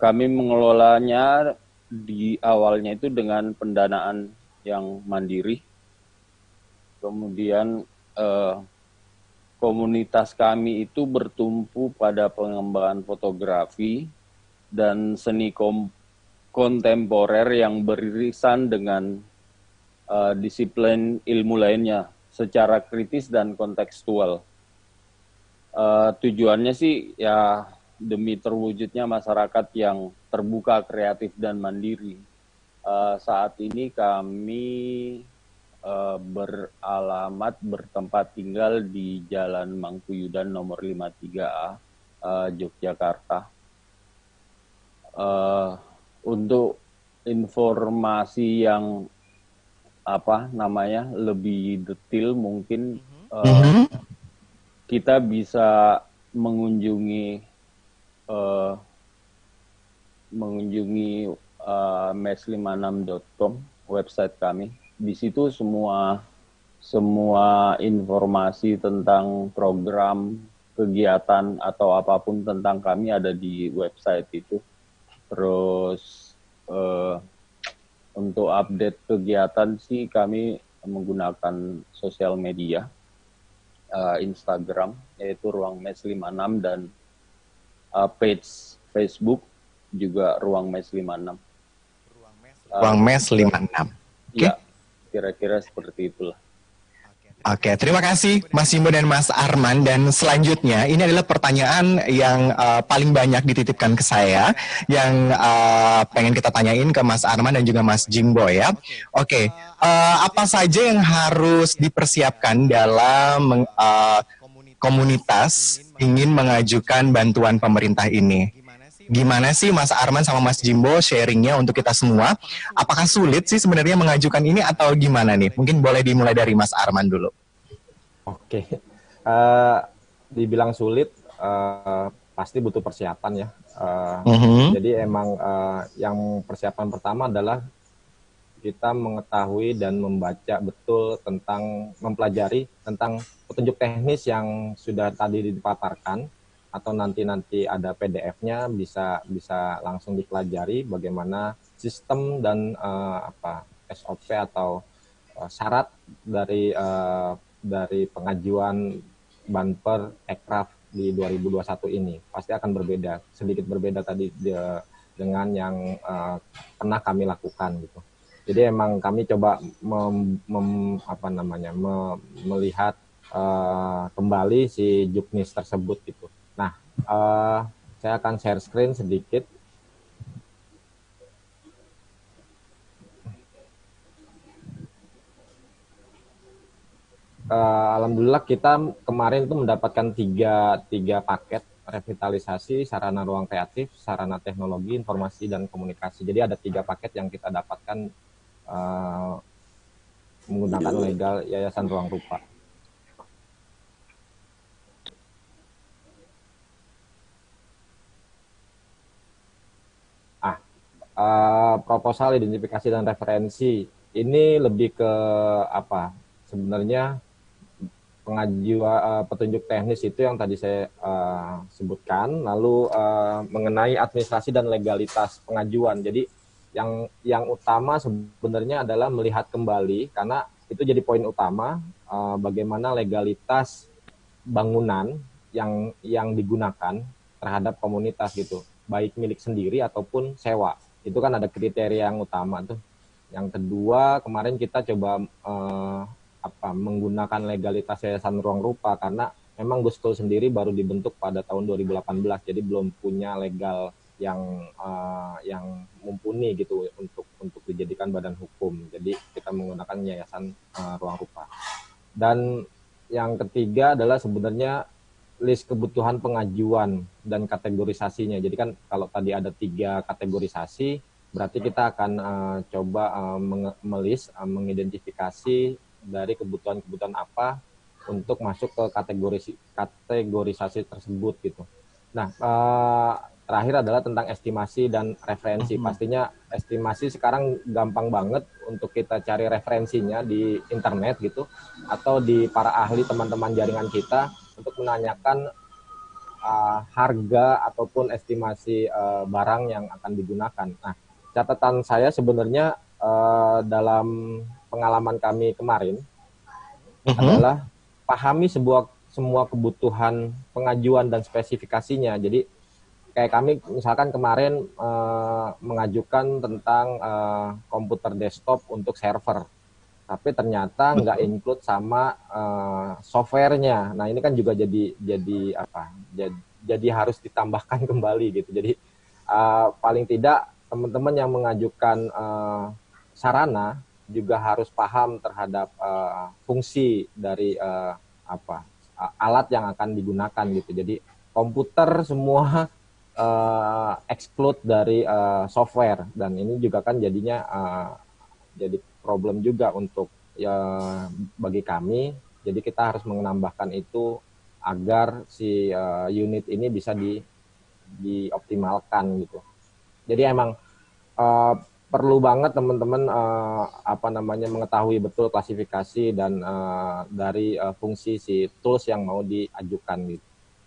kami mengelolanya di awalnya itu dengan pendanaan yang mandiri. Kemudian komunitas kami itu bertumpu pada pengembangan fotografi dan seni kontemporer yang beririsan dengan disiplin ilmu lainnya secara kritis dan kontekstual. Tujuannya sih ya demi terwujudnya masyarakat yang terbuka, kreatif, dan mandiri. Saat ini kami bertempat tinggal di Jalan Mangkuyudan nomor 53A, Yogyakarta. Untuk informasi yang lebih detail mungkin kita bisa mengunjungi mes56.com, website kami. Di situ semua informasi tentang program, kegiatan atau apapun tentang kami ada di website itu. Terus untuk update kegiatan sih kami menggunakan sosial media. Instagram yaitu Ruang MES 56 dan page Facebook juga Ruang MES 56. Ruang MES 56. Iya, kira-kira seperti itulah. Oke, terima kasih Mas Jimbo dan Mas Arman. Dan selanjutnya, ini adalah pertanyaan yang paling banyak dititipkan ke saya, yang pengen kita tanyain ke Mas Arman dan juga Mas Jimbo ya. Oke, apa saja yang harus dipersiapkan dalam komunitas ingin mengajukan bantuan pemerintah ini? Gimana sih Mas Arman sama Mas Jimbo sharingnya untuk kita semua? Apakah sulit sih sebenarnya mengajukan ini atau gimana nih? Mungkin boleh dimulai dari Mas Arman dulu. Oke, dibilang sulit, pasti butuh persiapan ya. Jadi emang yang persiapan pertama adalah kita mengetahui dan membaca betul tentang, mempelajari tentang petunjuk teknis yang sudah tadi dipaparkan, atau nanti ada PDF-nya, bisa langsung dipelajari bagaimana sistem dan SOP atau syarat dari pengajuan Banper Ekraf di 2021 ini. Pasti akan berbeda, sedikit berbeda tadi dengan yang pernah kami lakukan gitu. Jadi emang kami coba melihat kembali si Juknis tersebut gitu. Nah, saya akan share screen sedikit. Alhamdulillah kita kemarin itu mendapatkan tiga paket revitalisasi sarana ruang kreatif, sarana teknologi, informasi, dan komunikasi. Jadi ada 3 paket yang kita dapatkan menggunakan legal Yayasan Ruang Rupa. Proposal, identifikasi, dan referensi. Ini lebih ke apa? Sebenarnya pengajuan petunjuk teknis itu yang tadi saya sebutkan, lalu mengenai administrasi dan legalitas pengajuan. Jadi yang utama sebenarnya adalah melihat kembali, karena itu jadi poin utama, bagaimana legalitas bangunan yang digunakan terhadap komunitas gitu, baik milik sendiri ataupun sewa. Itu kan ada kriteria yang utama tuh. Yang kedua, kemarin kita coba menggunakan legalitas Yayasan Ruang Rupa, karena memang Guskul sendiri baru dibentuk pada tahun 2018, jadi belum punya legal yang mumpuni gitu untuk dijadikan badan hukum. Jadi kita menggunakan Yayasan Ruang Rupa. Dan yang ketiga adalah sebenarnya list kebutuhan pengajuan dan kategorisasinya. Jadi kan kalau tadi ada 3 kategorisasi, berarti kita akan coba mengidentifikasi dari kebutuhan-kebutuhan apa untuk masuk ke kategorisasi tersebut gitu. Nah, terakhir adalah tentang estimasi dan referensi. Pastinya estimasi sekarang gampang banget untuk kita cari referensinya di internet gitu, atau di para ahli teman-teman jaringan kita untuk menanyakan harga ataupun estimasi barang yang akan digunakan. Nah, catatan saya sebenarnya dalam pengalaman kami kemarin adalah pahami semua kebutuhan pengajuan dan spesifikasinya. Jadi kayak kami misalkan kemarin mengajukan tentang komputer desktop untuk server, tapi ternyata nggak include sama softwarenya. Nah ini kan juga jadi harus ditambahkan kembali gitu. Jadi paling tidak teman-teman yang mengajukan sarana juga harus paham terhadap fungsi dari alat yang akan digunakan gitu. Jadi komputer semua exclude dari software, dan ini juga kan jadinya jadi problem juga untuk bagi kami. Jadi kita harus menambahkan itu agar si unit ini bisa dioptimalkan gitu. Jadi emang perlu banget teman-teman mengetahui betul klasifikasi dan dari fungsi si tools yang mau diajukan gitu.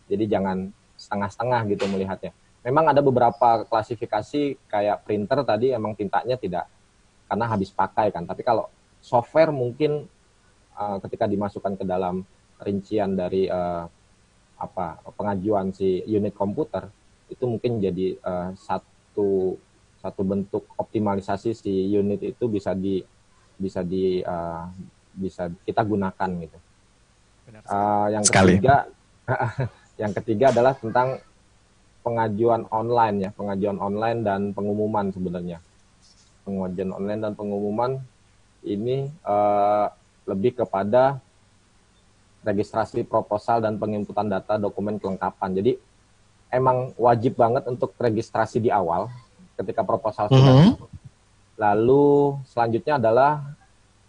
Jadi jangan setengah-setengah gitu melihatnya. Memang ada beberapa klasifikasi kayak printer tadi emang tintanya tidak, karena habis pakai kan. Tapi kalau software mungkin ketika dimasukkan ke dalam rincian dari pengajuan si unit komputer, itu mungkin jadi satu bentuk optimalisasi si unit itu bisa kita gunakan gitu. Yang ketiga adalah tentang pengajuan online dan pengumuman sebenarnya. Pengajuan online dan pengumuman ini lebih kepada registrasi proposal dan penginputan data dokumen kelengkapan. Jadi emang wajib banget untuk registrasi di awal ketika proposal sudah. Lalu selanjutnya adalah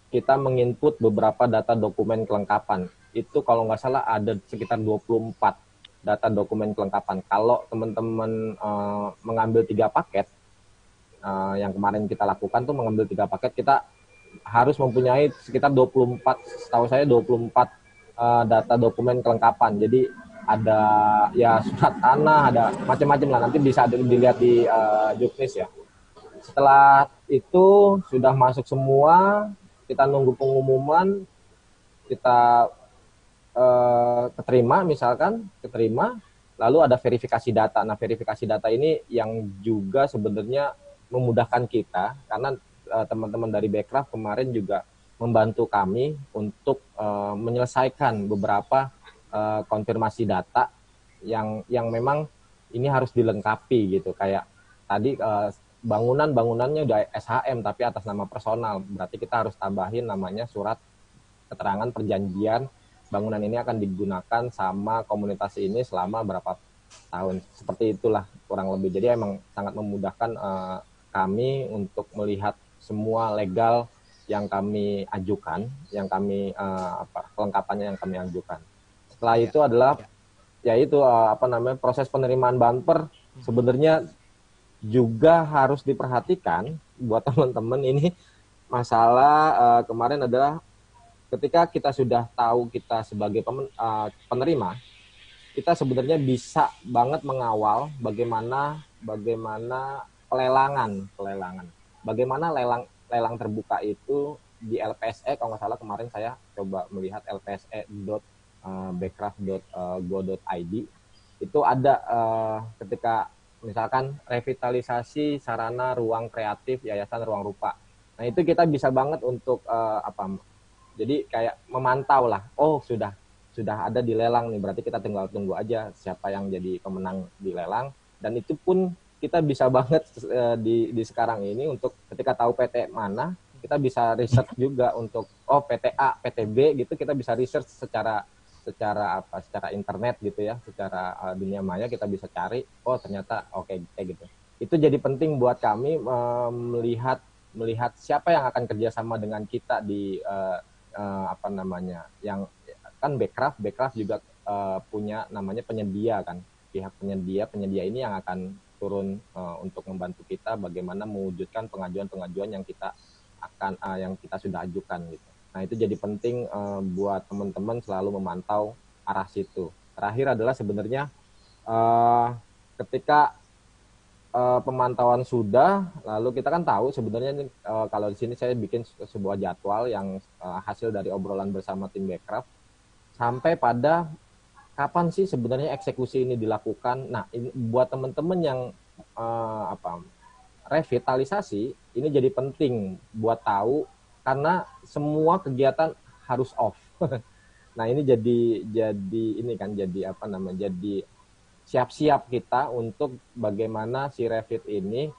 kita menginput beberapa data dokumen kelengkapan. Itu kalau nggak salah ada sekitar 24 data dokumen kelengkapan. Kalau teman-teman mengambil 3 paket, yang kemarin kita lakukan tuh mengambil 3 paket, kita harus mempunyai sekitar 24, setahu saya 24 data dokumen kelengkapan. Jadi ada ya surat tanah, ada macam-macam lah, nanti bisa dilihat di Juknis ya. Setelah itu sudah masuk semua, kita nunggu pengumuman, kita keterima, lalu ada verifikasi data. Nah, verifikasi data ini yang juga sebenarnya memudahkan kita, karena teman-teman dari Becraft kemarin juga membantu kami untuk menyelesaikan beberapa konfirmasi data yang memang ini harus dilengkapi gitu. Kayak tadi bangunannya udah SHM tapi atas nama personal, berarti kita harus tambahin namanya surat keterangan perjanjian bangunan ini akan digunakan sama komunitas ini selama berapa tahun. Seperti itulah kurang lebih. Jadi emang sangat memudahkan kami untuk melihat semua legal yang kami ajukan, yang kami kelengkapannya yang kami ajukan. Setelah itu adalah yaitu proses penerimaan bumper sebenarnya juga harus diperhatikan buat teman-teman. Ini masalah kemarin adalah ketika kita sudah tahu kita sebagai penerima, kita sebenarnya bisa banget mengawal bagaimana pelelangan. Bagaimana lelang terbuka itu di LPSE, kalau nggak salah kemarin saya coba melihat lpse.becraft.go.id, itu ada ketika misalkan revitalisasi sarana ruang kreatif Yayasan Ruang Rupa. Nah, itu kita bisa banget untuk jadi kayak memantau lah, oh sudah ada di lelang nih, berarti kita tinggal tunggu aja siapa yang jadi pemenang di lelang. Dan itu pun kita bisa banget di sekarang ini untuk ketika tahu PT mana, kita bisa research juga untuk PT A, PT B gitu, kita bisa research secara internet gitu ya, secara dunia maya kita bisa cari, oh ternyata kayak gitu. Itu jadi penting buat kami melihat siapa yang akan kerjasama dengan kita di yang kan Becraft juga punya namanya penyedia kan, pihak penyedia ini yang akan turun untuk membantu kita bagaimana mewujudkan pengajuan yang kita sudah ajukan gitu. Nah, itu jadi penting buat teman-teman selalu memantau arah situ. Terakhir adalah sebenarnya ketika pemantauan sudah, lalu kita kan tahu sebenarnya kalau di sini saya bikin sebuah jadwal yang hasil dari obrolan bersama tim Becraft sampai pada kapan sih sebenarnya eksekusi ini dilakukan. Nah, ini buat teman-teman yang revitalisasi ini jadi penting buat tahu, karena semua kegiatan harus off. Nah, ini jadi siap-siap kita untuk bagaimana si Revit ini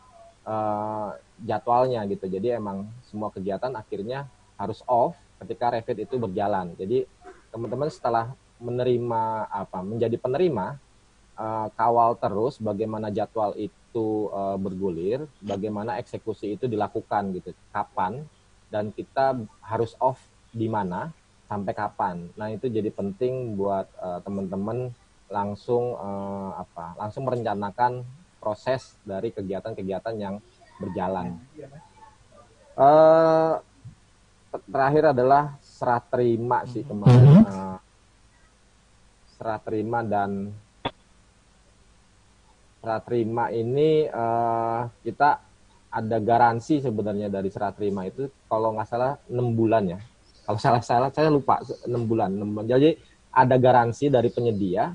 jadwalnya gitu. Jadi emang semua kegiatan akhirnya harus off ketika Revit itu berjalan. Jadi teman-teman setelah menjadi penerima, kawal terus bagaimana jadwal itu bergulir, bagaimana eksekusi itu dilakukan gitu, kapan, dan kita harus off di mana, sampai kapan. Nah, itu jadi penting buat teman-teman langsung merencanakan proses dari kegiatan-kegiatan yang berjalan. Terakhir adalah serah terima sih kemarin. Serah terima ini kita ada garansi sebenarnya dari serah terima itu, kalau nggak salah 6 bulan ya. Kalau salah saya lupa 6 bulan. Jadi ada garansi dari penyedia.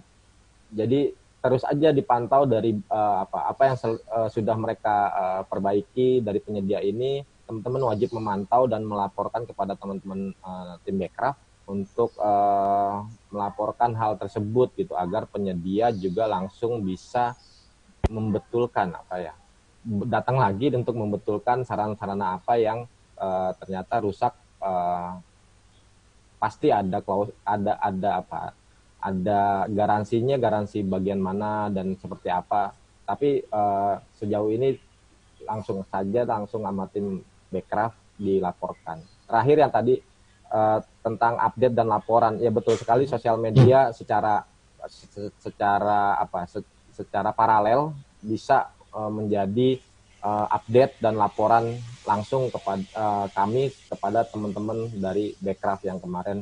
Jadi terus aja dipantau dari apa yang sudah mereka perbaiki dari penyedia ini. Teman-teman wajib memantau dan melaporkan kepada teman-teman tim Becraft untuk melaporkan hal tersebut gitu, agar penyedia juga langsung bisa membetulkan datang lagi untuk membetulkan sarana-sarana apa yang ternyata rusak. Pasti ada garansinya, garansi bagian mana dan seperti apa. Tapi sejauh ini langsung sama tim Becraft dilaporkan. Terakhir yang tadi tentang update dan laporan, ya betul sekali, sosial media secara secara paralel bisa menjadi update dan laporan langsung kepada kami kepada teman-teman dari Bekraf yang kemarin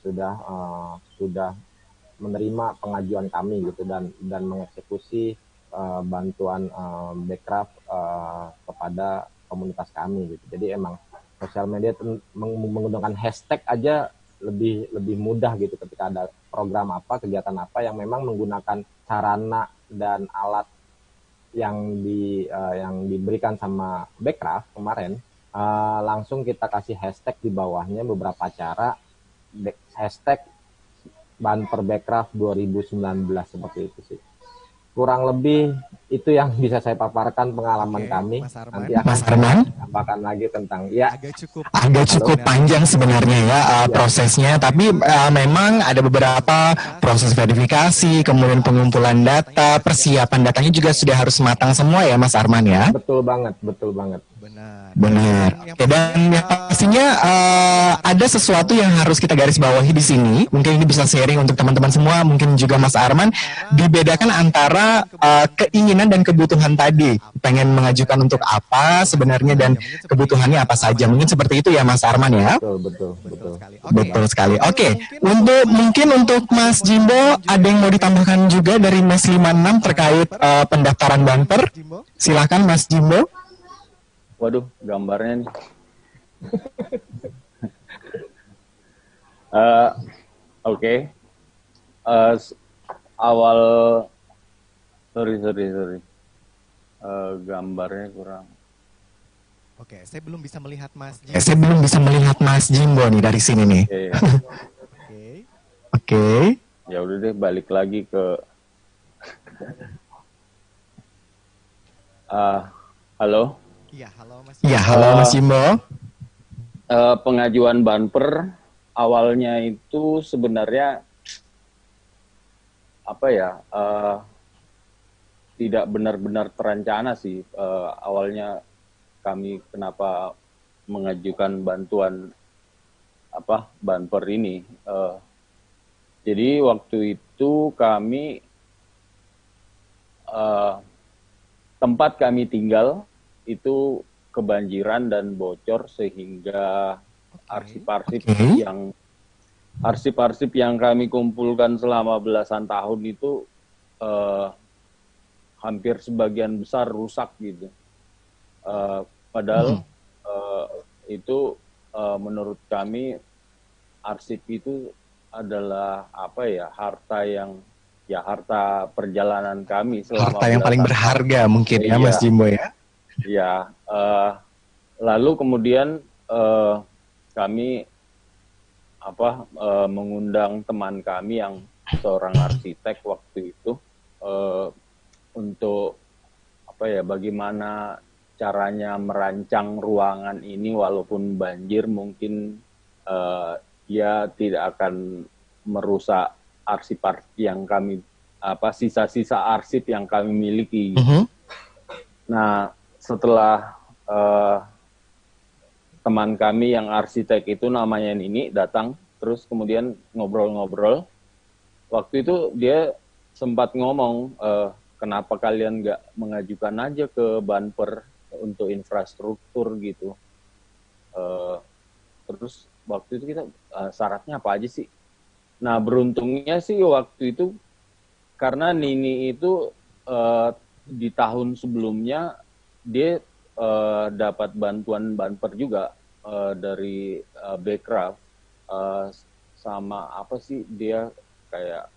sudah menerima pengajuan kami gitu dan mengeksekusi bantuan Bekraf kepada komunitas kami gitu. Jadi emang sosial media menggunakan hashtag aja lebih mudah gitu ketika ada program apa, kegiatan apa yang memang menggunakan sarana dan alat yang diberikan sama Bekraf kemarin, langsung kita kasih hashtag di bawahnya beberapa cara, hashtag Banper Bekraf 2019 seperti itu sih. Kurang lebih itu yang bisa saya paparkan pengalaman kami. Mas Arman. Nanti akan saya tambahkan lagi tentang agak cukup panjang sebenarnya ya prosesnya, tapi memang ada beberapa proses verifikasi, kemudian pengumpulan data, persiapan datanya juga sudah harus matang semua ya Mas Arman ya. Betul banget. Benar. Oke, dan yang pastinya ada sesuatu yang harus kita garis bawahi di sini. Mungkin ini bisa sharing untuk teman-teman semua, mungkin juga Mas Arman, dibedakan antara keinginan dan kebutuhan tadi. Pengen mengajukan untuk apa sebenarnya dan kebutuhannya apa saja. Mungkin seperti itu ya Mas Arman ya. Betul sekali. Oke, untuk Mas Jimbo ada yang mau ditambahkan juga dari Mas 56 terkait pendaftaran Banper. Silakan Mas Jimbo. Waduh, gambarnya nih. Oke. Awal, sorry. Gambarnya kurang. Oke, saya belum bisa melihat Mas Jimbo. Saya belum bisa melihat Mas Jimbo nih dari sini nih. Oke. Ya udah deh, balik lagi ke. Halo. Iya, halo Mas. Iya, halo Mas Jimbo. Pengajuan Banper awalnya itu sebenarnya tidak benar-benar terencana sih. Awalnya kami kenapa mengajukan bantuan Banper ini. Jadi waktu itu kami tempat kami tinggal itu kebanjiran dan bocor sehingga arsip-arsip yang kami kumpulkan selama belasan tahun itu hampir sebagian besar rusak gitu. Padahal itu menurut kami arsip itu adalah harta perjalanan kami selama harta yang paling berharga mungkin ya Mas Jimbo ya. Ya, lalu kemudian kami mengundang teman kami yang seorang arsitek waktu itu untuk bagaimana caranya merancang ruangan ini walaupun banjir mungkin dia tidak akan merusak arsip-arsip yang kami sisa-sisa arsip yang kami miliki. Nah, setelah teman kami yang arsitek itu namanya Nini datang, terus kemudian ngobrol-ngobrol. Waktu itu dia sempat ngomong, kenapa kalian nggak mengajukan aja ke Banper untuk infrastruktur gitu. Terus waktu itu kita syaratnya apa aja sih? Nah, beruntungnya sih waktu itu karena Nini itu di tahun sebelumnya dia dapat bantuan Banper juga dari Bekraf sama dia kayak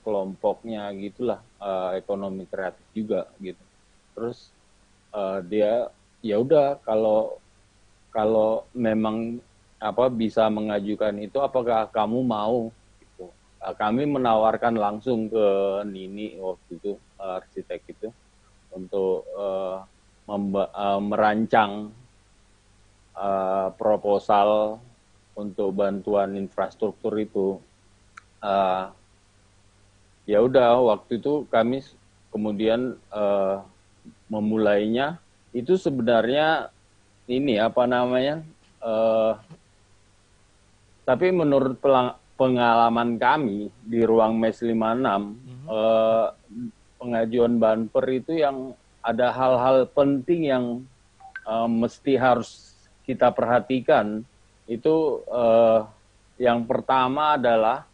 kelompoknya gitulah, ekonomi kreatif juga gitu. Terus dia ya udah kalau memang bisa mengajukan itu apakah kamu mau gitu. Kami menawarkan langsung ke Nini waktu itu arsitek itu untuk merancang proposal untuk bantuan infrastruktur itu. Ya udah waktu itu kami kemudian memulainya itu sebenarnya tapi menurut pengalaman kami di ruang MES 56, pengajuan banper itu yang ada hal-hal penting yang mesti harus kita perhatikan. Itu yang pertama adalah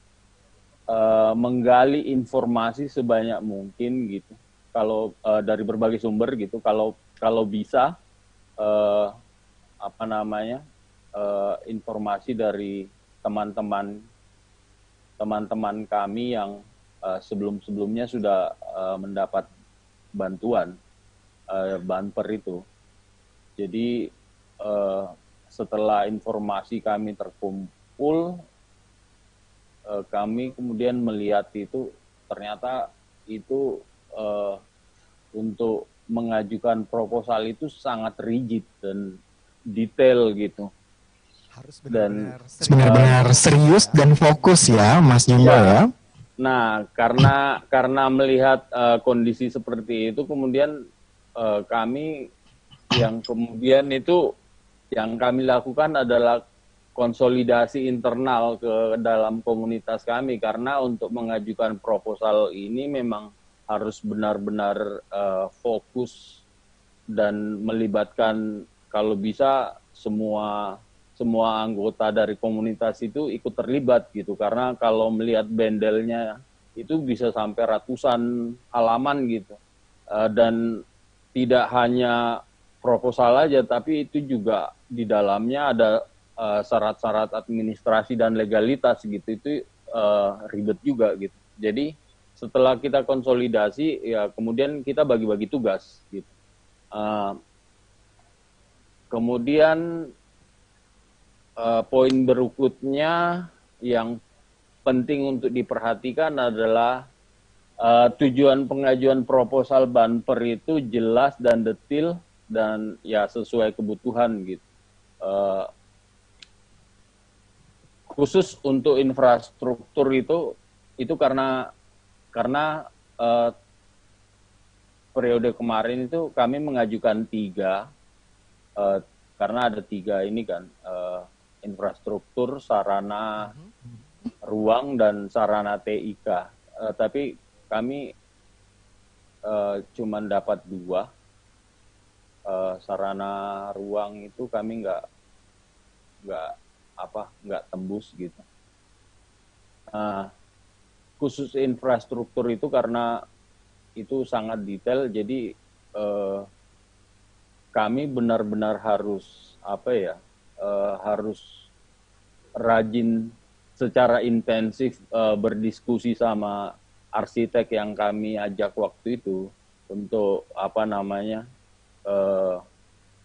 menggali informasi sebanyak mungkin gitu. Kalau dari berbagai sumber gitu, kalau bisa informasi dari teman-teman kami yang sebelum-sebelumnya sudah mendapat bantuan banper itu. Jadi setelah informasi kami terkumpul, kami kemudian melihat itu ternyata itu untuk mengajukan proposal itu sangat rigid dan detail gitu. Harus benar-benar serius dan fokus ya, Mas Jimbo ya. Nah, karena melihat kondisi seperti itu, kemudian kami yang kami lakukan adalah konsolidasi internal ke dalam komunitas kami, karena untuk mengajukan proposal ini memang harus benar-benar fokus dan melibatkan kalau bisa semua anggota dari komunitas itu ikut terlibat gitu, karena kalau melihat bendelnya itu bisa sampai ratusan halaman gitu, dan tidak hanya proposal aja, tapi itu juga di dalamnya ada syarat-syarat administrasi dan legalitas gitu, itu ribet juga gitu. Jadi setelah kita konsolidasi ya kemudian kita bagi-bagi tugas gitu. Kemudian poin berikutnya yang penting untuk diperhatikan adalah tujuan pengajuan proposal banper itu jelas dan detail dan ya sesuai kebutuhan gitu. Khusus untuk infrastruktur itu karena periode kemarin itu kami mengajukan 3 karena ada 3 ini kan. Infrastruktur, sarana ruang, dan sarana TIK. Tapi kami cuma dapat 2. Sarana ruang itu kami nggak tembus gitu. Khusus infrastruktur itu karena itu sangat detail, jadi kami benar-benar harus harus rajin secara intensif berdiskusi sama arsitek yang kami ajak waktu itu untuk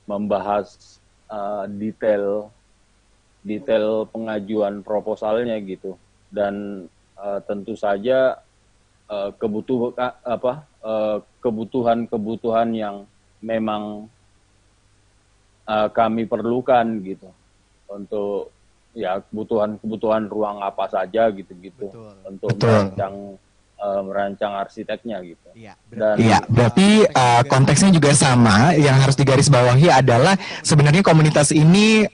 membahas detail pengajuan proposalnya gitu, dan tentu saja kebutuhan yang memang kami perlukan gitu, untuk ya kebutuhan ruang apa saja gitu-gitu. Betul. Untuk merancang arsiteknya gitu. Berarti konteksnya juga sama. Yang harus digarisbawahi adalah sebenarnya komunitas ini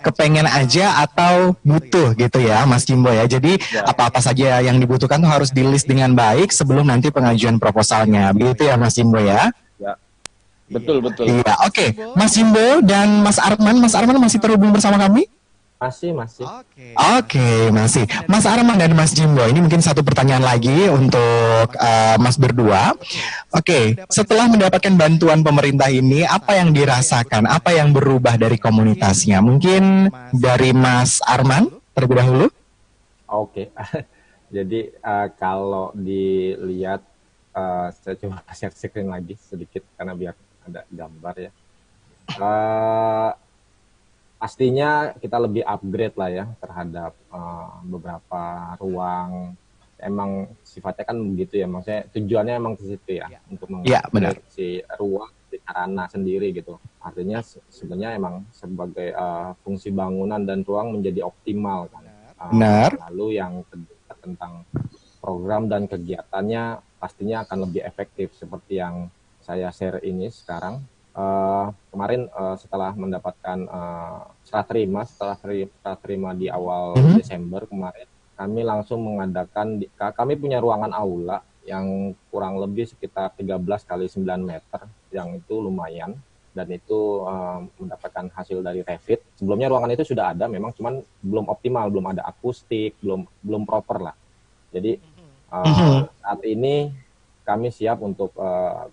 kepengen aja atau butuh gitu ya, Mas Jimbo ya. Jadi apa-apa saja yang dibutuhkan tuh harus di-list dengan baik sebelum nanti pengajuan proposalnya. Begitu ya, Mas Jimbo ya. Betul. Iya, oke. Mas Jimbo dan Mas Arman masih terhubung bersama kami? Masih. Oke, masih. Mas Arman dan Mas Jimbo, ini mungkin satu pertanyaan lagi untuk Mas berdua. Oke, setelah mendapatkan bantuan pemerintah ini, apa yang dirasakan? Apa yang berubah dari komunitasnya? Mungkin dari Mas Arman terlebih dahulu. Oke. Jadi kalau dilihat, saya coba share screen lagi sedikit karena biar ada gambar ya. Pastinya kita lebih upgrade lah ya terhadap beberapa ruang. Emang sifatnya kan begitu ya, maksudnya tujuannya emang ke situ ya, untuk mengupgrade si ruang, si sarana sendiri gitu. Artinya sebenarnya emang sebagai fungsi bangunan dan ruang menjadi optimal kan. Lalu yang kedua tentang program dan kegiatannya pastinya akan lebih efektif seperti yang saya share ini sekarang. Kemarin setelah mendapatkan serah terima di awal Desember kemarin, kami langsung mengadakan, kami punya ruangan aula yang kurang lebih sekitar 13 kali 9 meter, yang itu lumayan, dan itu mendapatkan hasil dari Revit. Sebelumnya ruangan itu sudah ada, memang cuman belum optimal, belum ada akustik, belum proper lah. Jadi saat ini kami siap untuk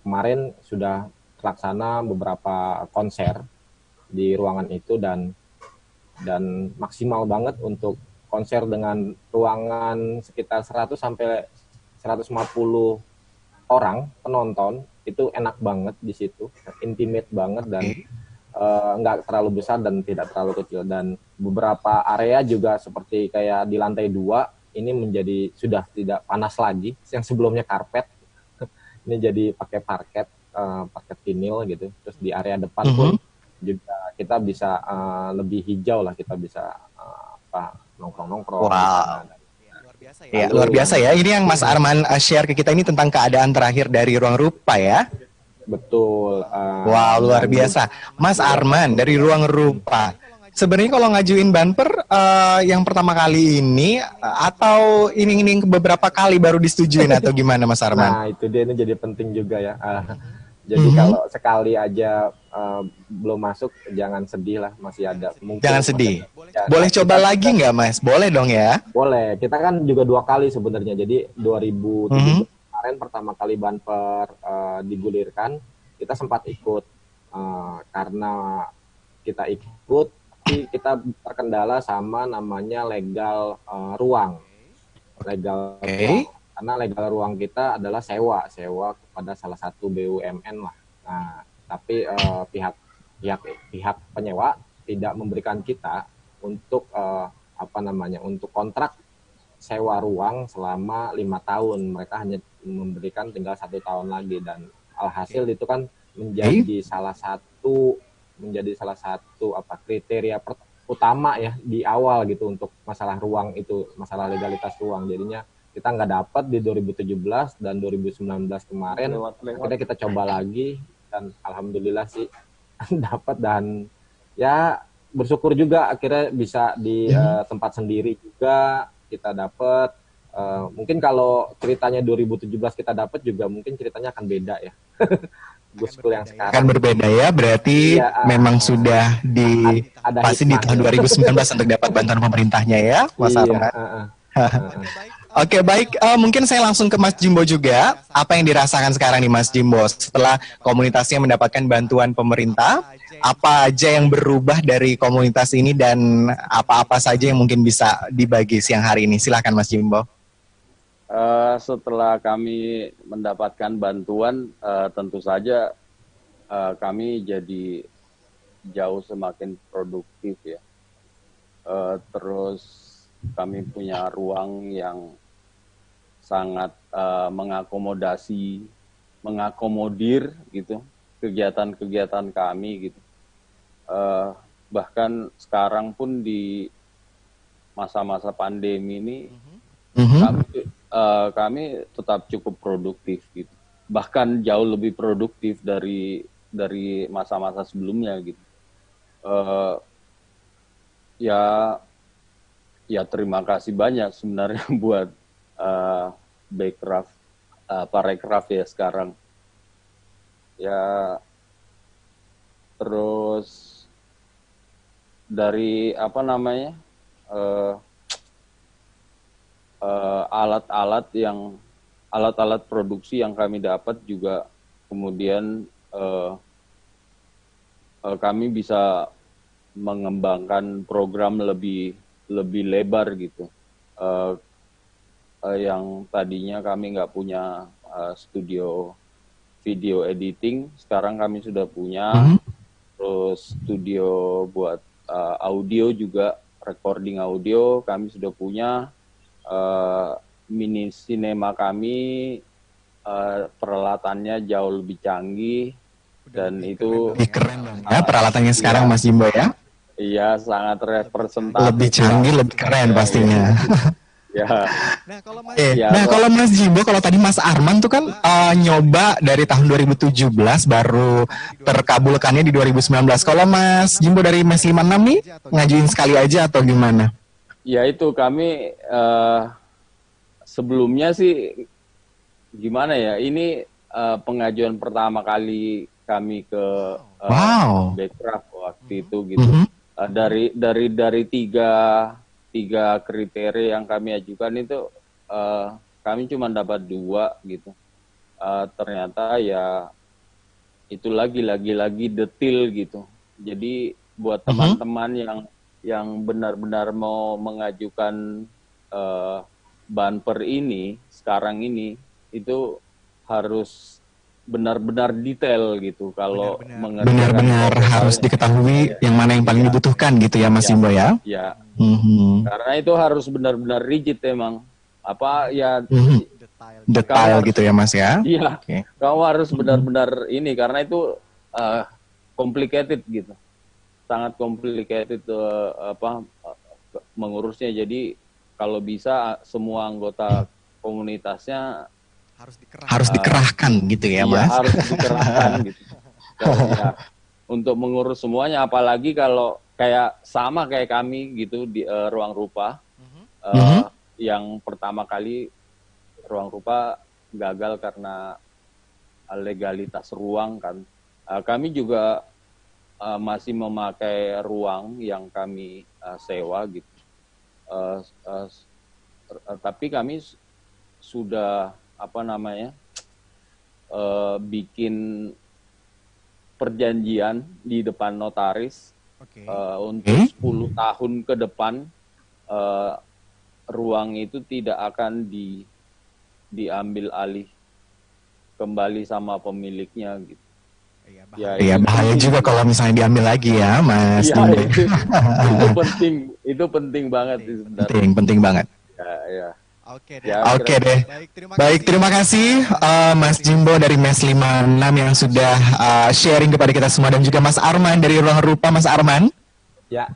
kemarin sudah terlaksana beberapa konser di ruangan itu, dan maksimal banget untuk konser dengan ruangan sekitar 100 sampai 150 orang penonton. Itu enak banget di situ, intimate banget, dan nggak terlalu besar dan tidak terlalu kecil. Dan beberapa area juga seperti kayak di lantai 2 ini menjadi sudah tidak panas lagi, yang sebelumnya karpet ini jadi pakai parket vinil gitu. Terus di area depan pun juga kita bisa lebih hijau lah, kita bisa nongkrong-nongkrong. Wow. Ya, luar biasa ya. Ini yang Mas Arman share ke kita ini tentang keadaan terakhir dari Ruang Rupa ya. Betul. Wow, luar biasa. Mas Arman dari Ruang Rupa. Sebenarnya kalau ngajuin banper yang pertama kali ini atau ini beberapa kali baru disetujuin atau gimana Mas Arman? Nah, itu dia, ini jadi penting juga ya. Jadi kalau sekali aja belum masuk, jangan sedih lah, masih ada. Mungkin jangan sedih. Boleh coba lagi nggak Mas? Boleh dong ya? Boleh. Kita kan juga 2 kali sebenarnya. Jadi 2017 kemarin pertama kali banper digulirkan, kita sempat ikut. Karena kita ikut, kita terkendala sama namanya legal ruang. Legal ruang. Karena legal ruang kita adalah sewa kepada salah satu BUMN lah. Nah, tapi pihak penyewa tidak memberikan kita untuk untuk kontrak sewa ruang selama 5 tahun. Mereka hanya memberikan tinggal 1 tahun lagi, dan alhasil itu kan menjadi salah satu kriteria utama ya di awal gitu untuk masalah ruang itu, masalah legalitas ruang. Jadinya kita nggak dapat di 2017 dan 2019 kemarin. Akhirnya kita coba lagi, dan alhamdulillah sih dapat, dan ya bersyukur juga akhirnya bisa di tempat sendiri juga kita dapat. Mungkin kalau ceritanya 2017 kita dapat juga mungkin ceritanya akan beda ya. Guskul yang sekarang akan berbeda ya, berarti memang sudah pasti di tahun 2019 untuk dapat bantuan pemerintahnya ya, Mas Arman. Oke, baik. Mungkin saya langsung ke Mas Jimbo juga. Apa yang dirasakan sekarang nih Mas Jimbo setelah komunitasnya mendapatkan bantuan pemerintah? Apa aja yang berubah dari komunitas ini dan apa-apa saja yang mungkin bisa dibagi siang hari ini? Silakan Mas Jimbo. Setelah kami mendapatkan bantuan, tentu saja kami jadi jauh semakin produktif ya. Terus kami punya ruang yang sangat mengakomodir gitu kegiatan-kegiatan kami gitu. Bahkan sekarang pun di masa-masa pandemi ini kami tetap cukup produktif gitu. Bahkan jauh lebih produktif dari masa-masa sebelumnya gitu. Ya terima kasih banyak sebenarnya buat Parekraf ya sekarang. Ya terus dari alat-alat produksi yang kami dapat juga kemudian kami bisa mengembangkan program lebih lebar gitu. Yang tadinya kami nggak punya studio video editing, sekarang kami sudah punya. Terus studio buat audio juga, recording audio kami sudah punya. Mini cinema kami peralatannya jauh lebih canggih, dan itu lebih keren ya peralatannya sekarang Mas Jimbo ya. Iya, sangat representatif. Lebih canggih, lebih keren pastinya. Ya. Nah, kalau Mas Jimbo, kalau tadi Mas Arman tuh kan nyoba dari tahun 2017 baru terkabulkannya di 2019. Kalau Mas Jimbo dari Mes 56 nih ngajuin sekali aja atau gimana? Ya itu kami sebelumnya sih gimana ya, ini pengajuan pertama kali kami ke Wow. Bekraf waktu itu gitu. Dari tiga kriteria yang kami ajukan itu kami cuma dapat 2 gitu. Ternyata ya itu lagi detail gitu. Jadi buat teman-teman yang benar-benar mau mengajukan Banper ini sekarang ini itu harus benar-benar detail gitu kalau mengerjakan Benar-benar harus diketahui yang mana yang paling dibutuhkan gitu ya Mas Jimbo ya. Ya. Karena itu harus benar-benar rigid emang. Apa ya Detail gitu ya Mas ya. Iya. Okay. Kamu harus benar-benar ini karena itu complicated gitu. Sangat complicated mengurusnya. Jadi kalau bisa semua anggota komunitasnya harus dikerahkan gitu ya Mas. Iya, harus dikerahkan gitu. Ya, untuk mengurus semuanya, apalagi kalau kayak kami gitu di Ruang Rupa, yang pertama kali Ruang Rupa gagal karena legalitas ruang kan. Kami juga masih memakai ruang yang kami sewa gitu. Tapi kami sudah bikin perjanjian di depan notaris untuk 10 tahun ke depan ruang itu tidak akan diambil alih kembali sama pemiliknya gitu. Iya, bahaya juga kalau misalnya diambil lagi ya Mas Jimbo. Itu penting banget sih sebenarnya. Penting banget. Ya. Oke deh. Baik, terima kasih Mas Jimbo dari MES 56 yang sudah sharing kepada kita semua, dan juga Mas Arman dari Ruang Rupa. Mas Arman. Ya.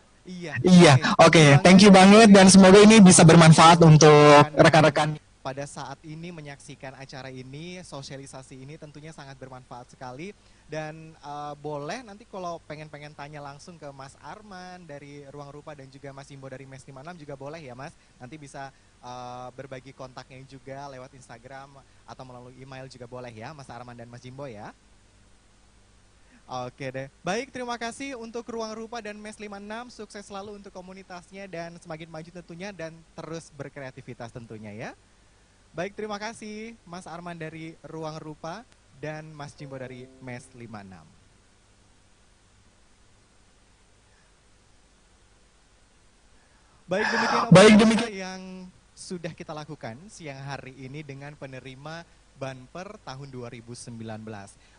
Iya. Oke, thank you banget, dan semoga ini bisa bermanfaat untuk rekan-rekan pada saat ini menyaksikan acara ini. Sosialisasi ini tentunya sangat bermanfaat sekali, dan boleh nanti kalau pengen tanya langsung ke Mas Arman dari Ruang Rupa dan juga Mas Jimbo dari MES 56 juga boleh ya Mas, nanti bisa berbagi kontaknya juga lewat Instagram atau melalui email juga boleh ya Mas Arman dan Mas Jimbo ya. Oke deh. Baik, terima kasih untuk Ruang Rupa dan MES 56. Sukses selalu untuk komunitasnya dan semakin maju tentunya, dan terus berkreativitas tentunya ya. Baik, terima kasih Mas Arman dari Ruang Rupa dan Mas Jimbo dari MES 56. Baik demikian yang sudah kita lakukan siang hari ini dengan penerima Banper tahun 2019.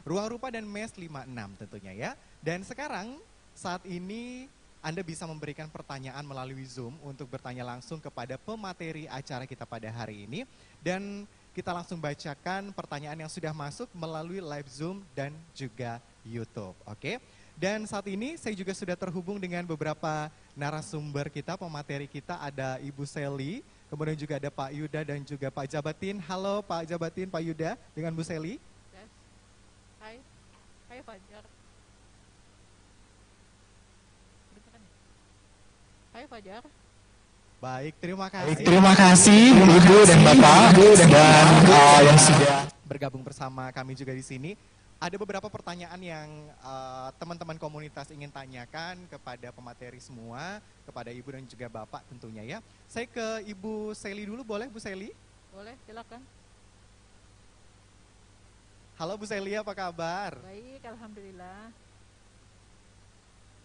Ruang Rupa dan MES 56 tentunya ya. Dan sekarang saat ini Anda bisa memberikan pertanyaan melalui Zoom untuk bertanya langsung kepada pemateri acara kita pada hari ini. Dan kita langsung bacakan pertanyaan yang sudah masuk melalui live Zoom dan juga YouTube. Oke. Dan saat ini saya juga sudah terhubung dengan beberapa narasumber kita, pemateri kita. Ada Ibu Seli, kemudian juga ada Pak Yuda dan juga Pak Jabatin. Halo Pak Jabatin, Pak Yuda dengan Bu Seli. Yes. Hai Fajar. Hai Fajar. Baik, terima kasih. Terima kasih Ibu dan Bapak dan yang sudah bergabung bersama kami juga di sini. Ada beberapa pertanyaan yang teman-teman komunitas ingin tanyakan kepada pemateri semua, kepada Ibu dan juga Bapak tentunya ya. Saya ke Ibu Seli dulu, boleh Bu Seli? Boleh, silakan. Halo Bu Seli, apa kabar? Baik, alhamdulillah.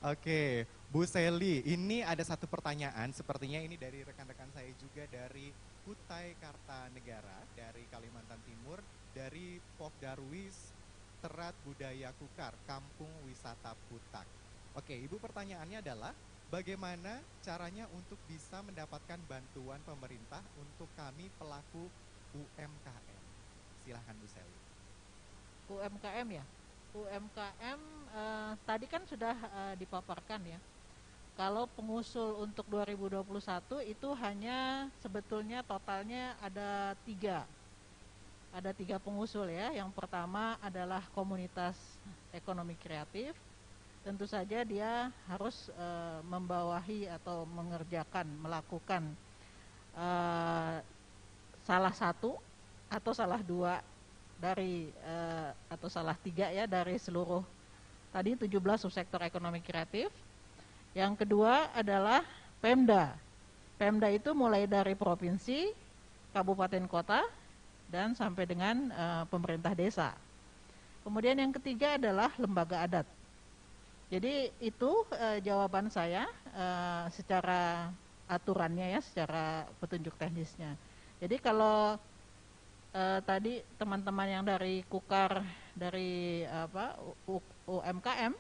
Oke, Bu Seli, ini ada satu pertanyaan, sepertinya ini dari rekan-rekan saya juga dari Kutai Kartanegara, dari Kalimantan Timur, dari Pok Darwis Terat Budaya Kukar, Kampung Wisata Putak. Oke, Ibu, pertanyaannya adalah bagaimana caranya untuk bisa mendapatkan bantuan pemerintah untuk kami pelaku UMKM? Silahkan Bu Seli. UMKM ya? UMKM tadi kan sudah dipaparkan ya. Kalau pengusul untuk 2021 itu hanya sebetulnya totalnya ada 3. Ada 3 pengusul ya. Yang pertama adalah komunitas ekonomi kreatif, tentu saja dia harus membawahi atau melakukan salah satu atau salah dua dari atau salah tiga ya dari seluruh tadi 17 subsektor ekonomi kreatif. Yang kedua adalah Pemda. Pemda itu mulai dari provinsi, kabupaten kota, dan sampai dengan pemerintah desa. Kemudian yang ketiga adalah lembaga adat. Jadi itu jawaban saya secara aturannya ya, secara petunjuk teknisnya. Jadi kalau tadi teman-teman yang dari Kukar, dari UMKM,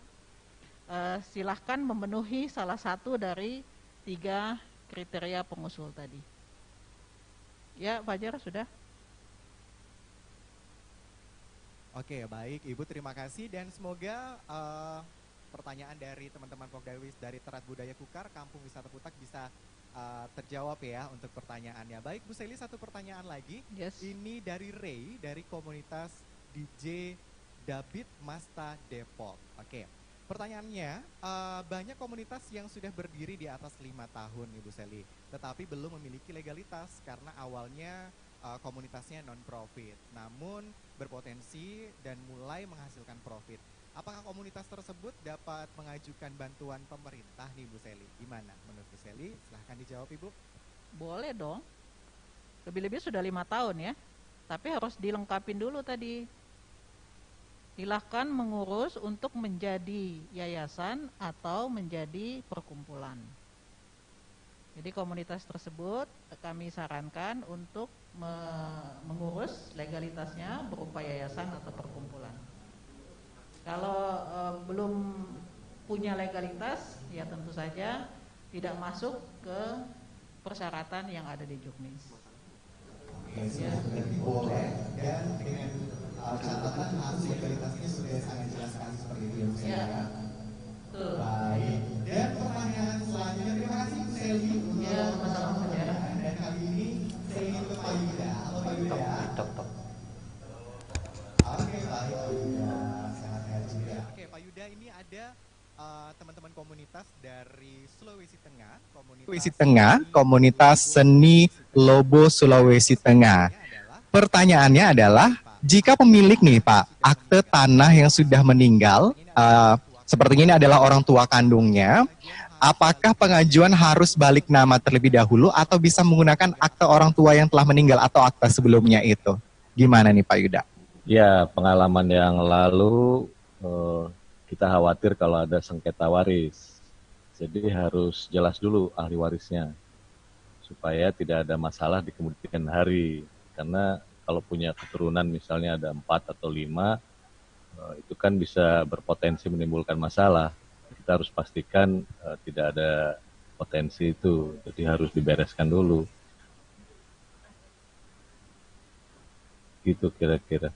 silahkan memenuhi salah satu dari 3 kriteria pengusul tadi. Ya, Fajar sudah. Oke, baik Ibu, terima kasih dan semoga pertanyaan dari teman-teman Pokdawis dari Terat Budaya Kukar, Kampung Wisata Putak bisa terjawab ya untuk pertanyaannya. Baik Bu Seli, satu pertanyaan lagi. Yes. Ini dari Ray dari komunitas DJ Dabit Masta Depok. Oke, pertanyaannya, banyak komunitas yang sudah berdiri di atas 5 tahun Ibu Seli, tetapi belum memiliki legalitas karena awalnya komunitasnya non-profit, namun berpotensi dan mulai menghasilkan profit. Apakah komunitas tersebut dapat mengajukan bantuan pemerintah nih Bu Seli? Gimana menurut Bu Seli? Silahkan dijawab Ibu. Boleh dong. Lebih-lebih sudah 5 tahun ya. Tapi harus dilengkapin dulu tadi. Silahkan mengurus untuk menjadi yayasan atau menjadi perkumpulan. Jadi komunitas tersebut kami sarankan untuk mengurus legalitasnya berupa yayasan atau perkumpulan. Kalau belum punya legalitas, ya tentu saja tidak masuk ke persyaratan yang ada di Juknis. Oke, berarti boleh dan dengan catatan harus legalitasnya sudah sangat jelas sekali seperti itu ya. Betul. Baik. Dan pertanyaan selanjutnya, terima kasih Bu Seli untuk pertanyaan. Dan kali ini saya ingin ke Pak Yuda. Halo Pak Yuda. Oke, baik Pak Yuda. Sehat-sehat juga. Oke Pak Yuda, ini ada teman-teman komunitas dari Sulawesi Tengah, komunitas seni Lobo Sulawesi Tengah. Pertanyaannya adalah, jika pemilik nih Pak, akte tanah yang sudah meninggal, sepertinya ini adalah orang tua kandungnya, apakah pengajuan harus balik nama terlebih dahulu atau bisa menggunakan akte orang tua yang telah meninggal atau akte sebelumnya itu? Gimana nih Pak Yuda? Ya, pengalaman yang lalu kita khawatir kalau ada sengketa waris. Jadi harus jelas dulu ahli warisnya supaya tidak ada masalah di kemudian hari. Karena kalau punya keturunan misalnya ada 4 atau 5, itu kan bisa berpotensi menimbulkan masalah. Kita harus pastikan tidak ada potensi itu, jadi harus dibereskan dulu. Gitu kira-kira.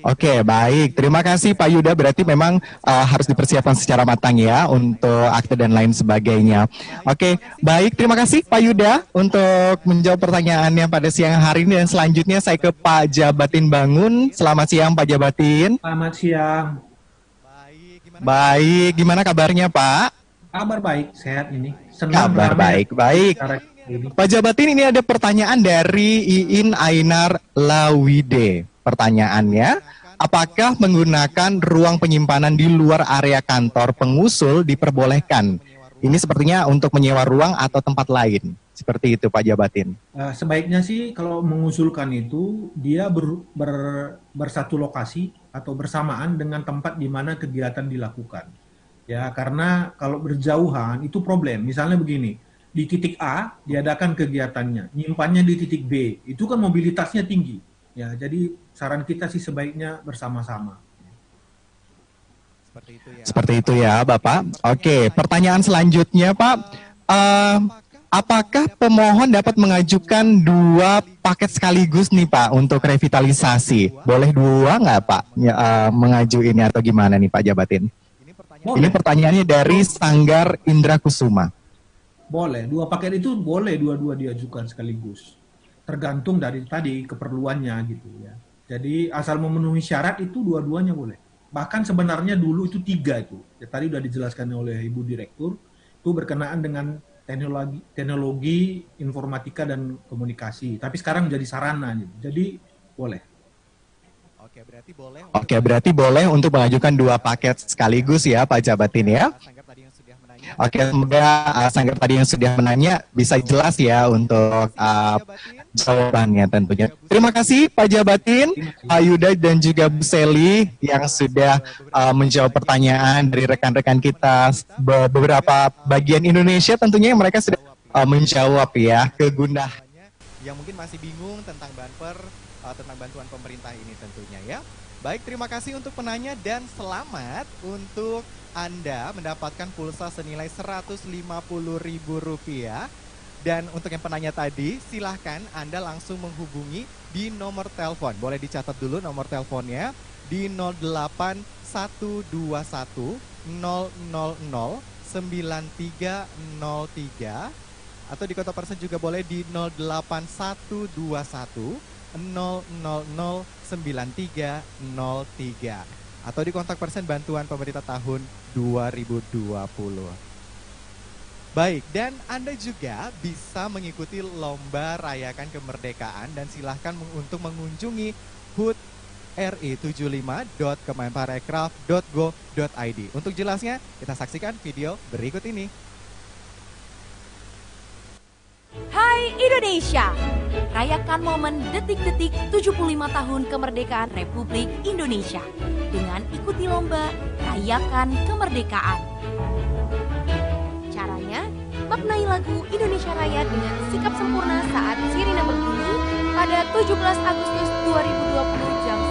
Oke, baik. Terima kasih Pak Yuda. Berarti memang harus dipersiapkan secara matang ya untuk akte dan lain sebagainya. Oke, baik. Terima kasih Pak Yuda untuk menjawab pertanyaannya pada siang hari ini. Dan selanjutnya saya ke Pak Jabatin Bangun. Selamat siang Pak Jabatin. Selamat siang. Baik, gimana kabarnya Pak? Kabar baik, sehat ini. Senang Kabar baik. Pak Jabatin, ini ada pertanyaan dari Iin Ainar Lawide. Pertanyaannya, apakah menggunakan ruang penyimpanan di luar area kantor pengusul diperbolehkan? Ini sepertinya untuk menyewa ruang atau tempat lain. Seperti itu Pak Jabatin. Sebaiknya sih kalau mengusulkan itu, dia bersatu lokasi atau bersamaan dengan tempat di mana kegiatan dilakukan. Ya, karena kalau berjauhan itu problem. Misalnya begini, di titik A diadakan kegiatannya, nyimpannya di titik B, itu kan mobilitasnya tinggi. Ya, jadi saran kita sih sebaiknya bersama-sama. Seperti itu ya Bapak. Oke, pertanyaan selanjutnya Pak. Apakah pemohon dapat mengajukan 2 paket sekaligus nih Pak untuk revitalisasi? Boleh 2 nggak Pak mengajukan ini atau gimana nih Pak Jabatin? Boleh. Ini pertanyaannya dari Sanggar Indra Kusuma. Boleh, 2 paket itu boleh dua-dua diajukan sekaligus. Tergantung dari tadi keperluannya gitu ya. Jadi asal memenuhi syarat itu dua-duanya boleh. bahkan sebenarnya dulu itu 3 itu. Ya, tadi sudah dijelaskan oleh Ibu Direktur, itu berkenaan dengan teknologi informatika dan komunikasi. Tapi sekarang menjadi sarana, gitu. Jadi boleh. Oke, berarti boleh untuk mengajukan 2 paket sekaligus ya Pak Jabatin ya. Oke, semoga Sanggar tadi yang sudah menanya bisa jelas ya untuk jawabannya tentunya. Terima kasih Pak Jabatin, Pak Yuda dan juga Bu Seli yang sudah menjawab pertanyaan dari rekan-rekan kita beberapa bagian Indonesia tentunya yang mereka sudah menjawab ya kegundahan. Yang mungkin masih bingung tentang Banper, tentang bantuan pemerintah ini tentunya ya. Baik, terima kasih untuk penanya dan selamat untuk Anda mendapatkan pulsa senilai Rp150.000. Dan untuk yang penanya tadi, silahkan Anda langsung menghubungi di nomor telepon. Boleh dicatat dulu nomor teleponnya di 08121 000 9303 atau di Kota Persen juga boleh di 08121 000 9303 atau di kontak persen bantuan pemerintah tahun 2020. Baik, dan Anda juga bisa mengikuti lomba rayakan kemerdekaan dan silahkan untuk mengunjungi HUT ri75.kemenparekraf.go.id. Untuk jelasnya, kita saksikan video berikut ini. Hai Indonesia, rayakan momen detik-detik 75 tahun kemerdekaan Republik Indonesia dengan ikuti lomba Rayakan Kemerdekaan. Caranya, maknai lagu Indonesia Raya dengan sikap sempurna saat sirine berbunyi pada 17 Agustus 2020 jam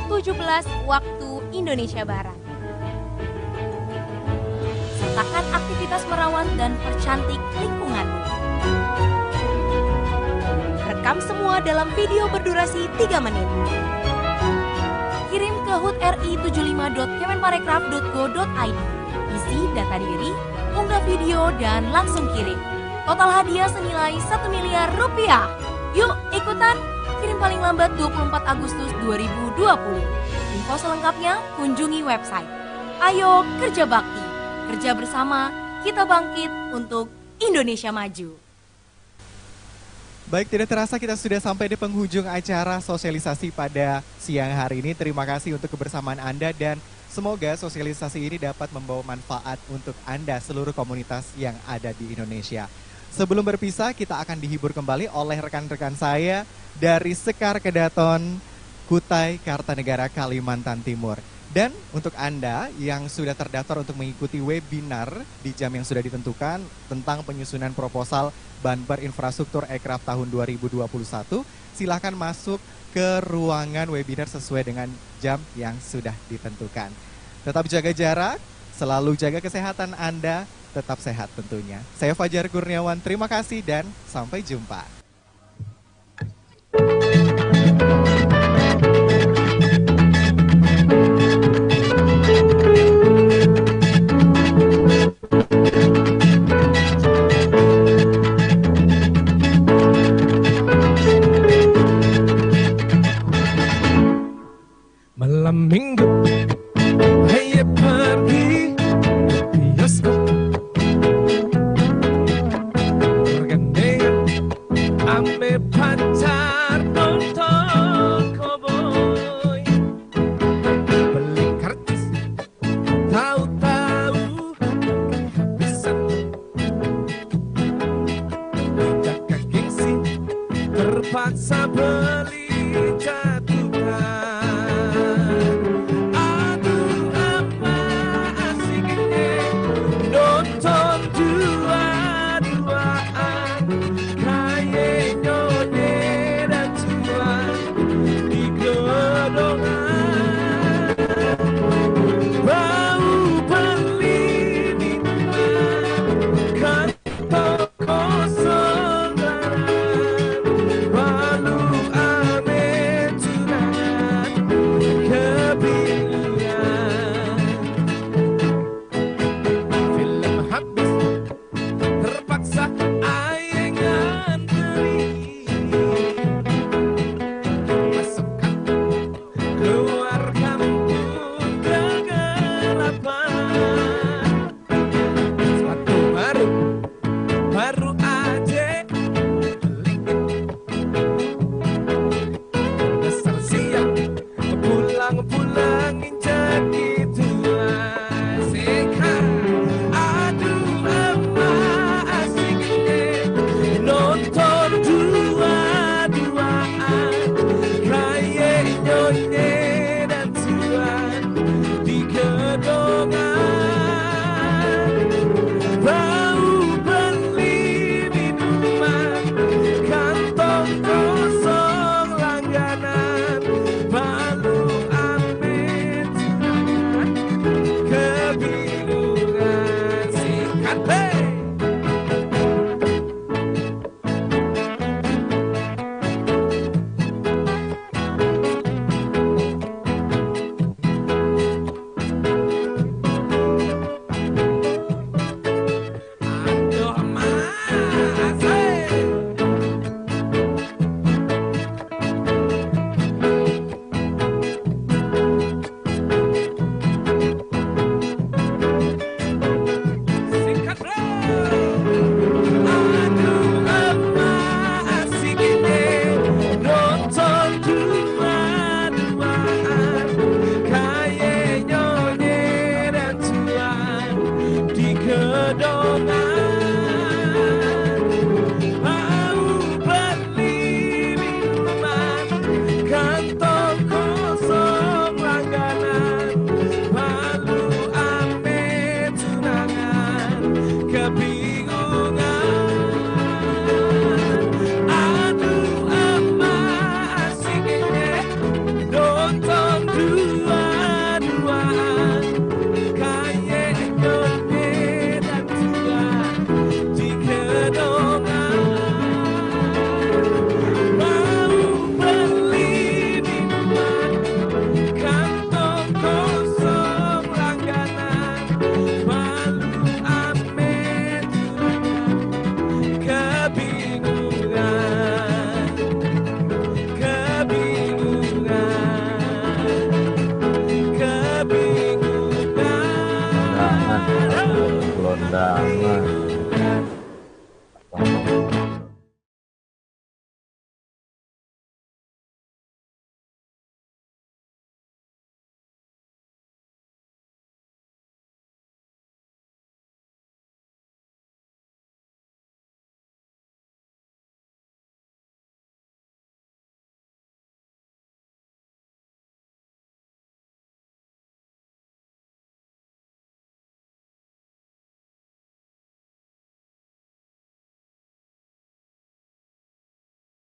10.17 waktu Indonesia Barat. Sertakan aktivitas merawat dan percantik lingkunganmu. Rekam semua dalam video berdurasi 3 menit. Kirim ke HUT ri75.kemenparekraf.go.id. Isi data diri, unggah video, dan langsung kirim. Total hadiah senilai Rp1 miliar. Yuk ikutan, kirim paling lambat 24 Agustus 2020. Info selengkapnya kunjungi website. Ayo kerja bakti, kerja bersama, kita bangkit untuk Indonesia maju. Baik, tidak terasa kita sudah sampai di penghujung acara sosialisasi pada siang hari ini. Terima kasih untuk kebersamaan Anda dan semoga sosialisasi ini dapat membawa manfaat untuk Anda seluruh komunitas yang ada di Indonesia. Sebelum berpisah, kita akan dihibur kembali oleh rekan-rekan saya dari Sekar Kedaton, Kutai Kartanegara, Kalimantan Timur. Dan untuk Anda yang sudah terdaftar untuk mengikuti webinar di jam yang sudah ditentukan tentang penyusunan proposal Banper Infrastruktur Ekraf tahun 2021, silahkan masuk ke ruangan webinar sesuai dengan jam yang sudah ditentukan. Tetap jaga jarak, selalu jaga kesehatan Anda, tetap sehat tentunya. Saya Fajar Kurniawan, terima kasih dan sampai jumpa.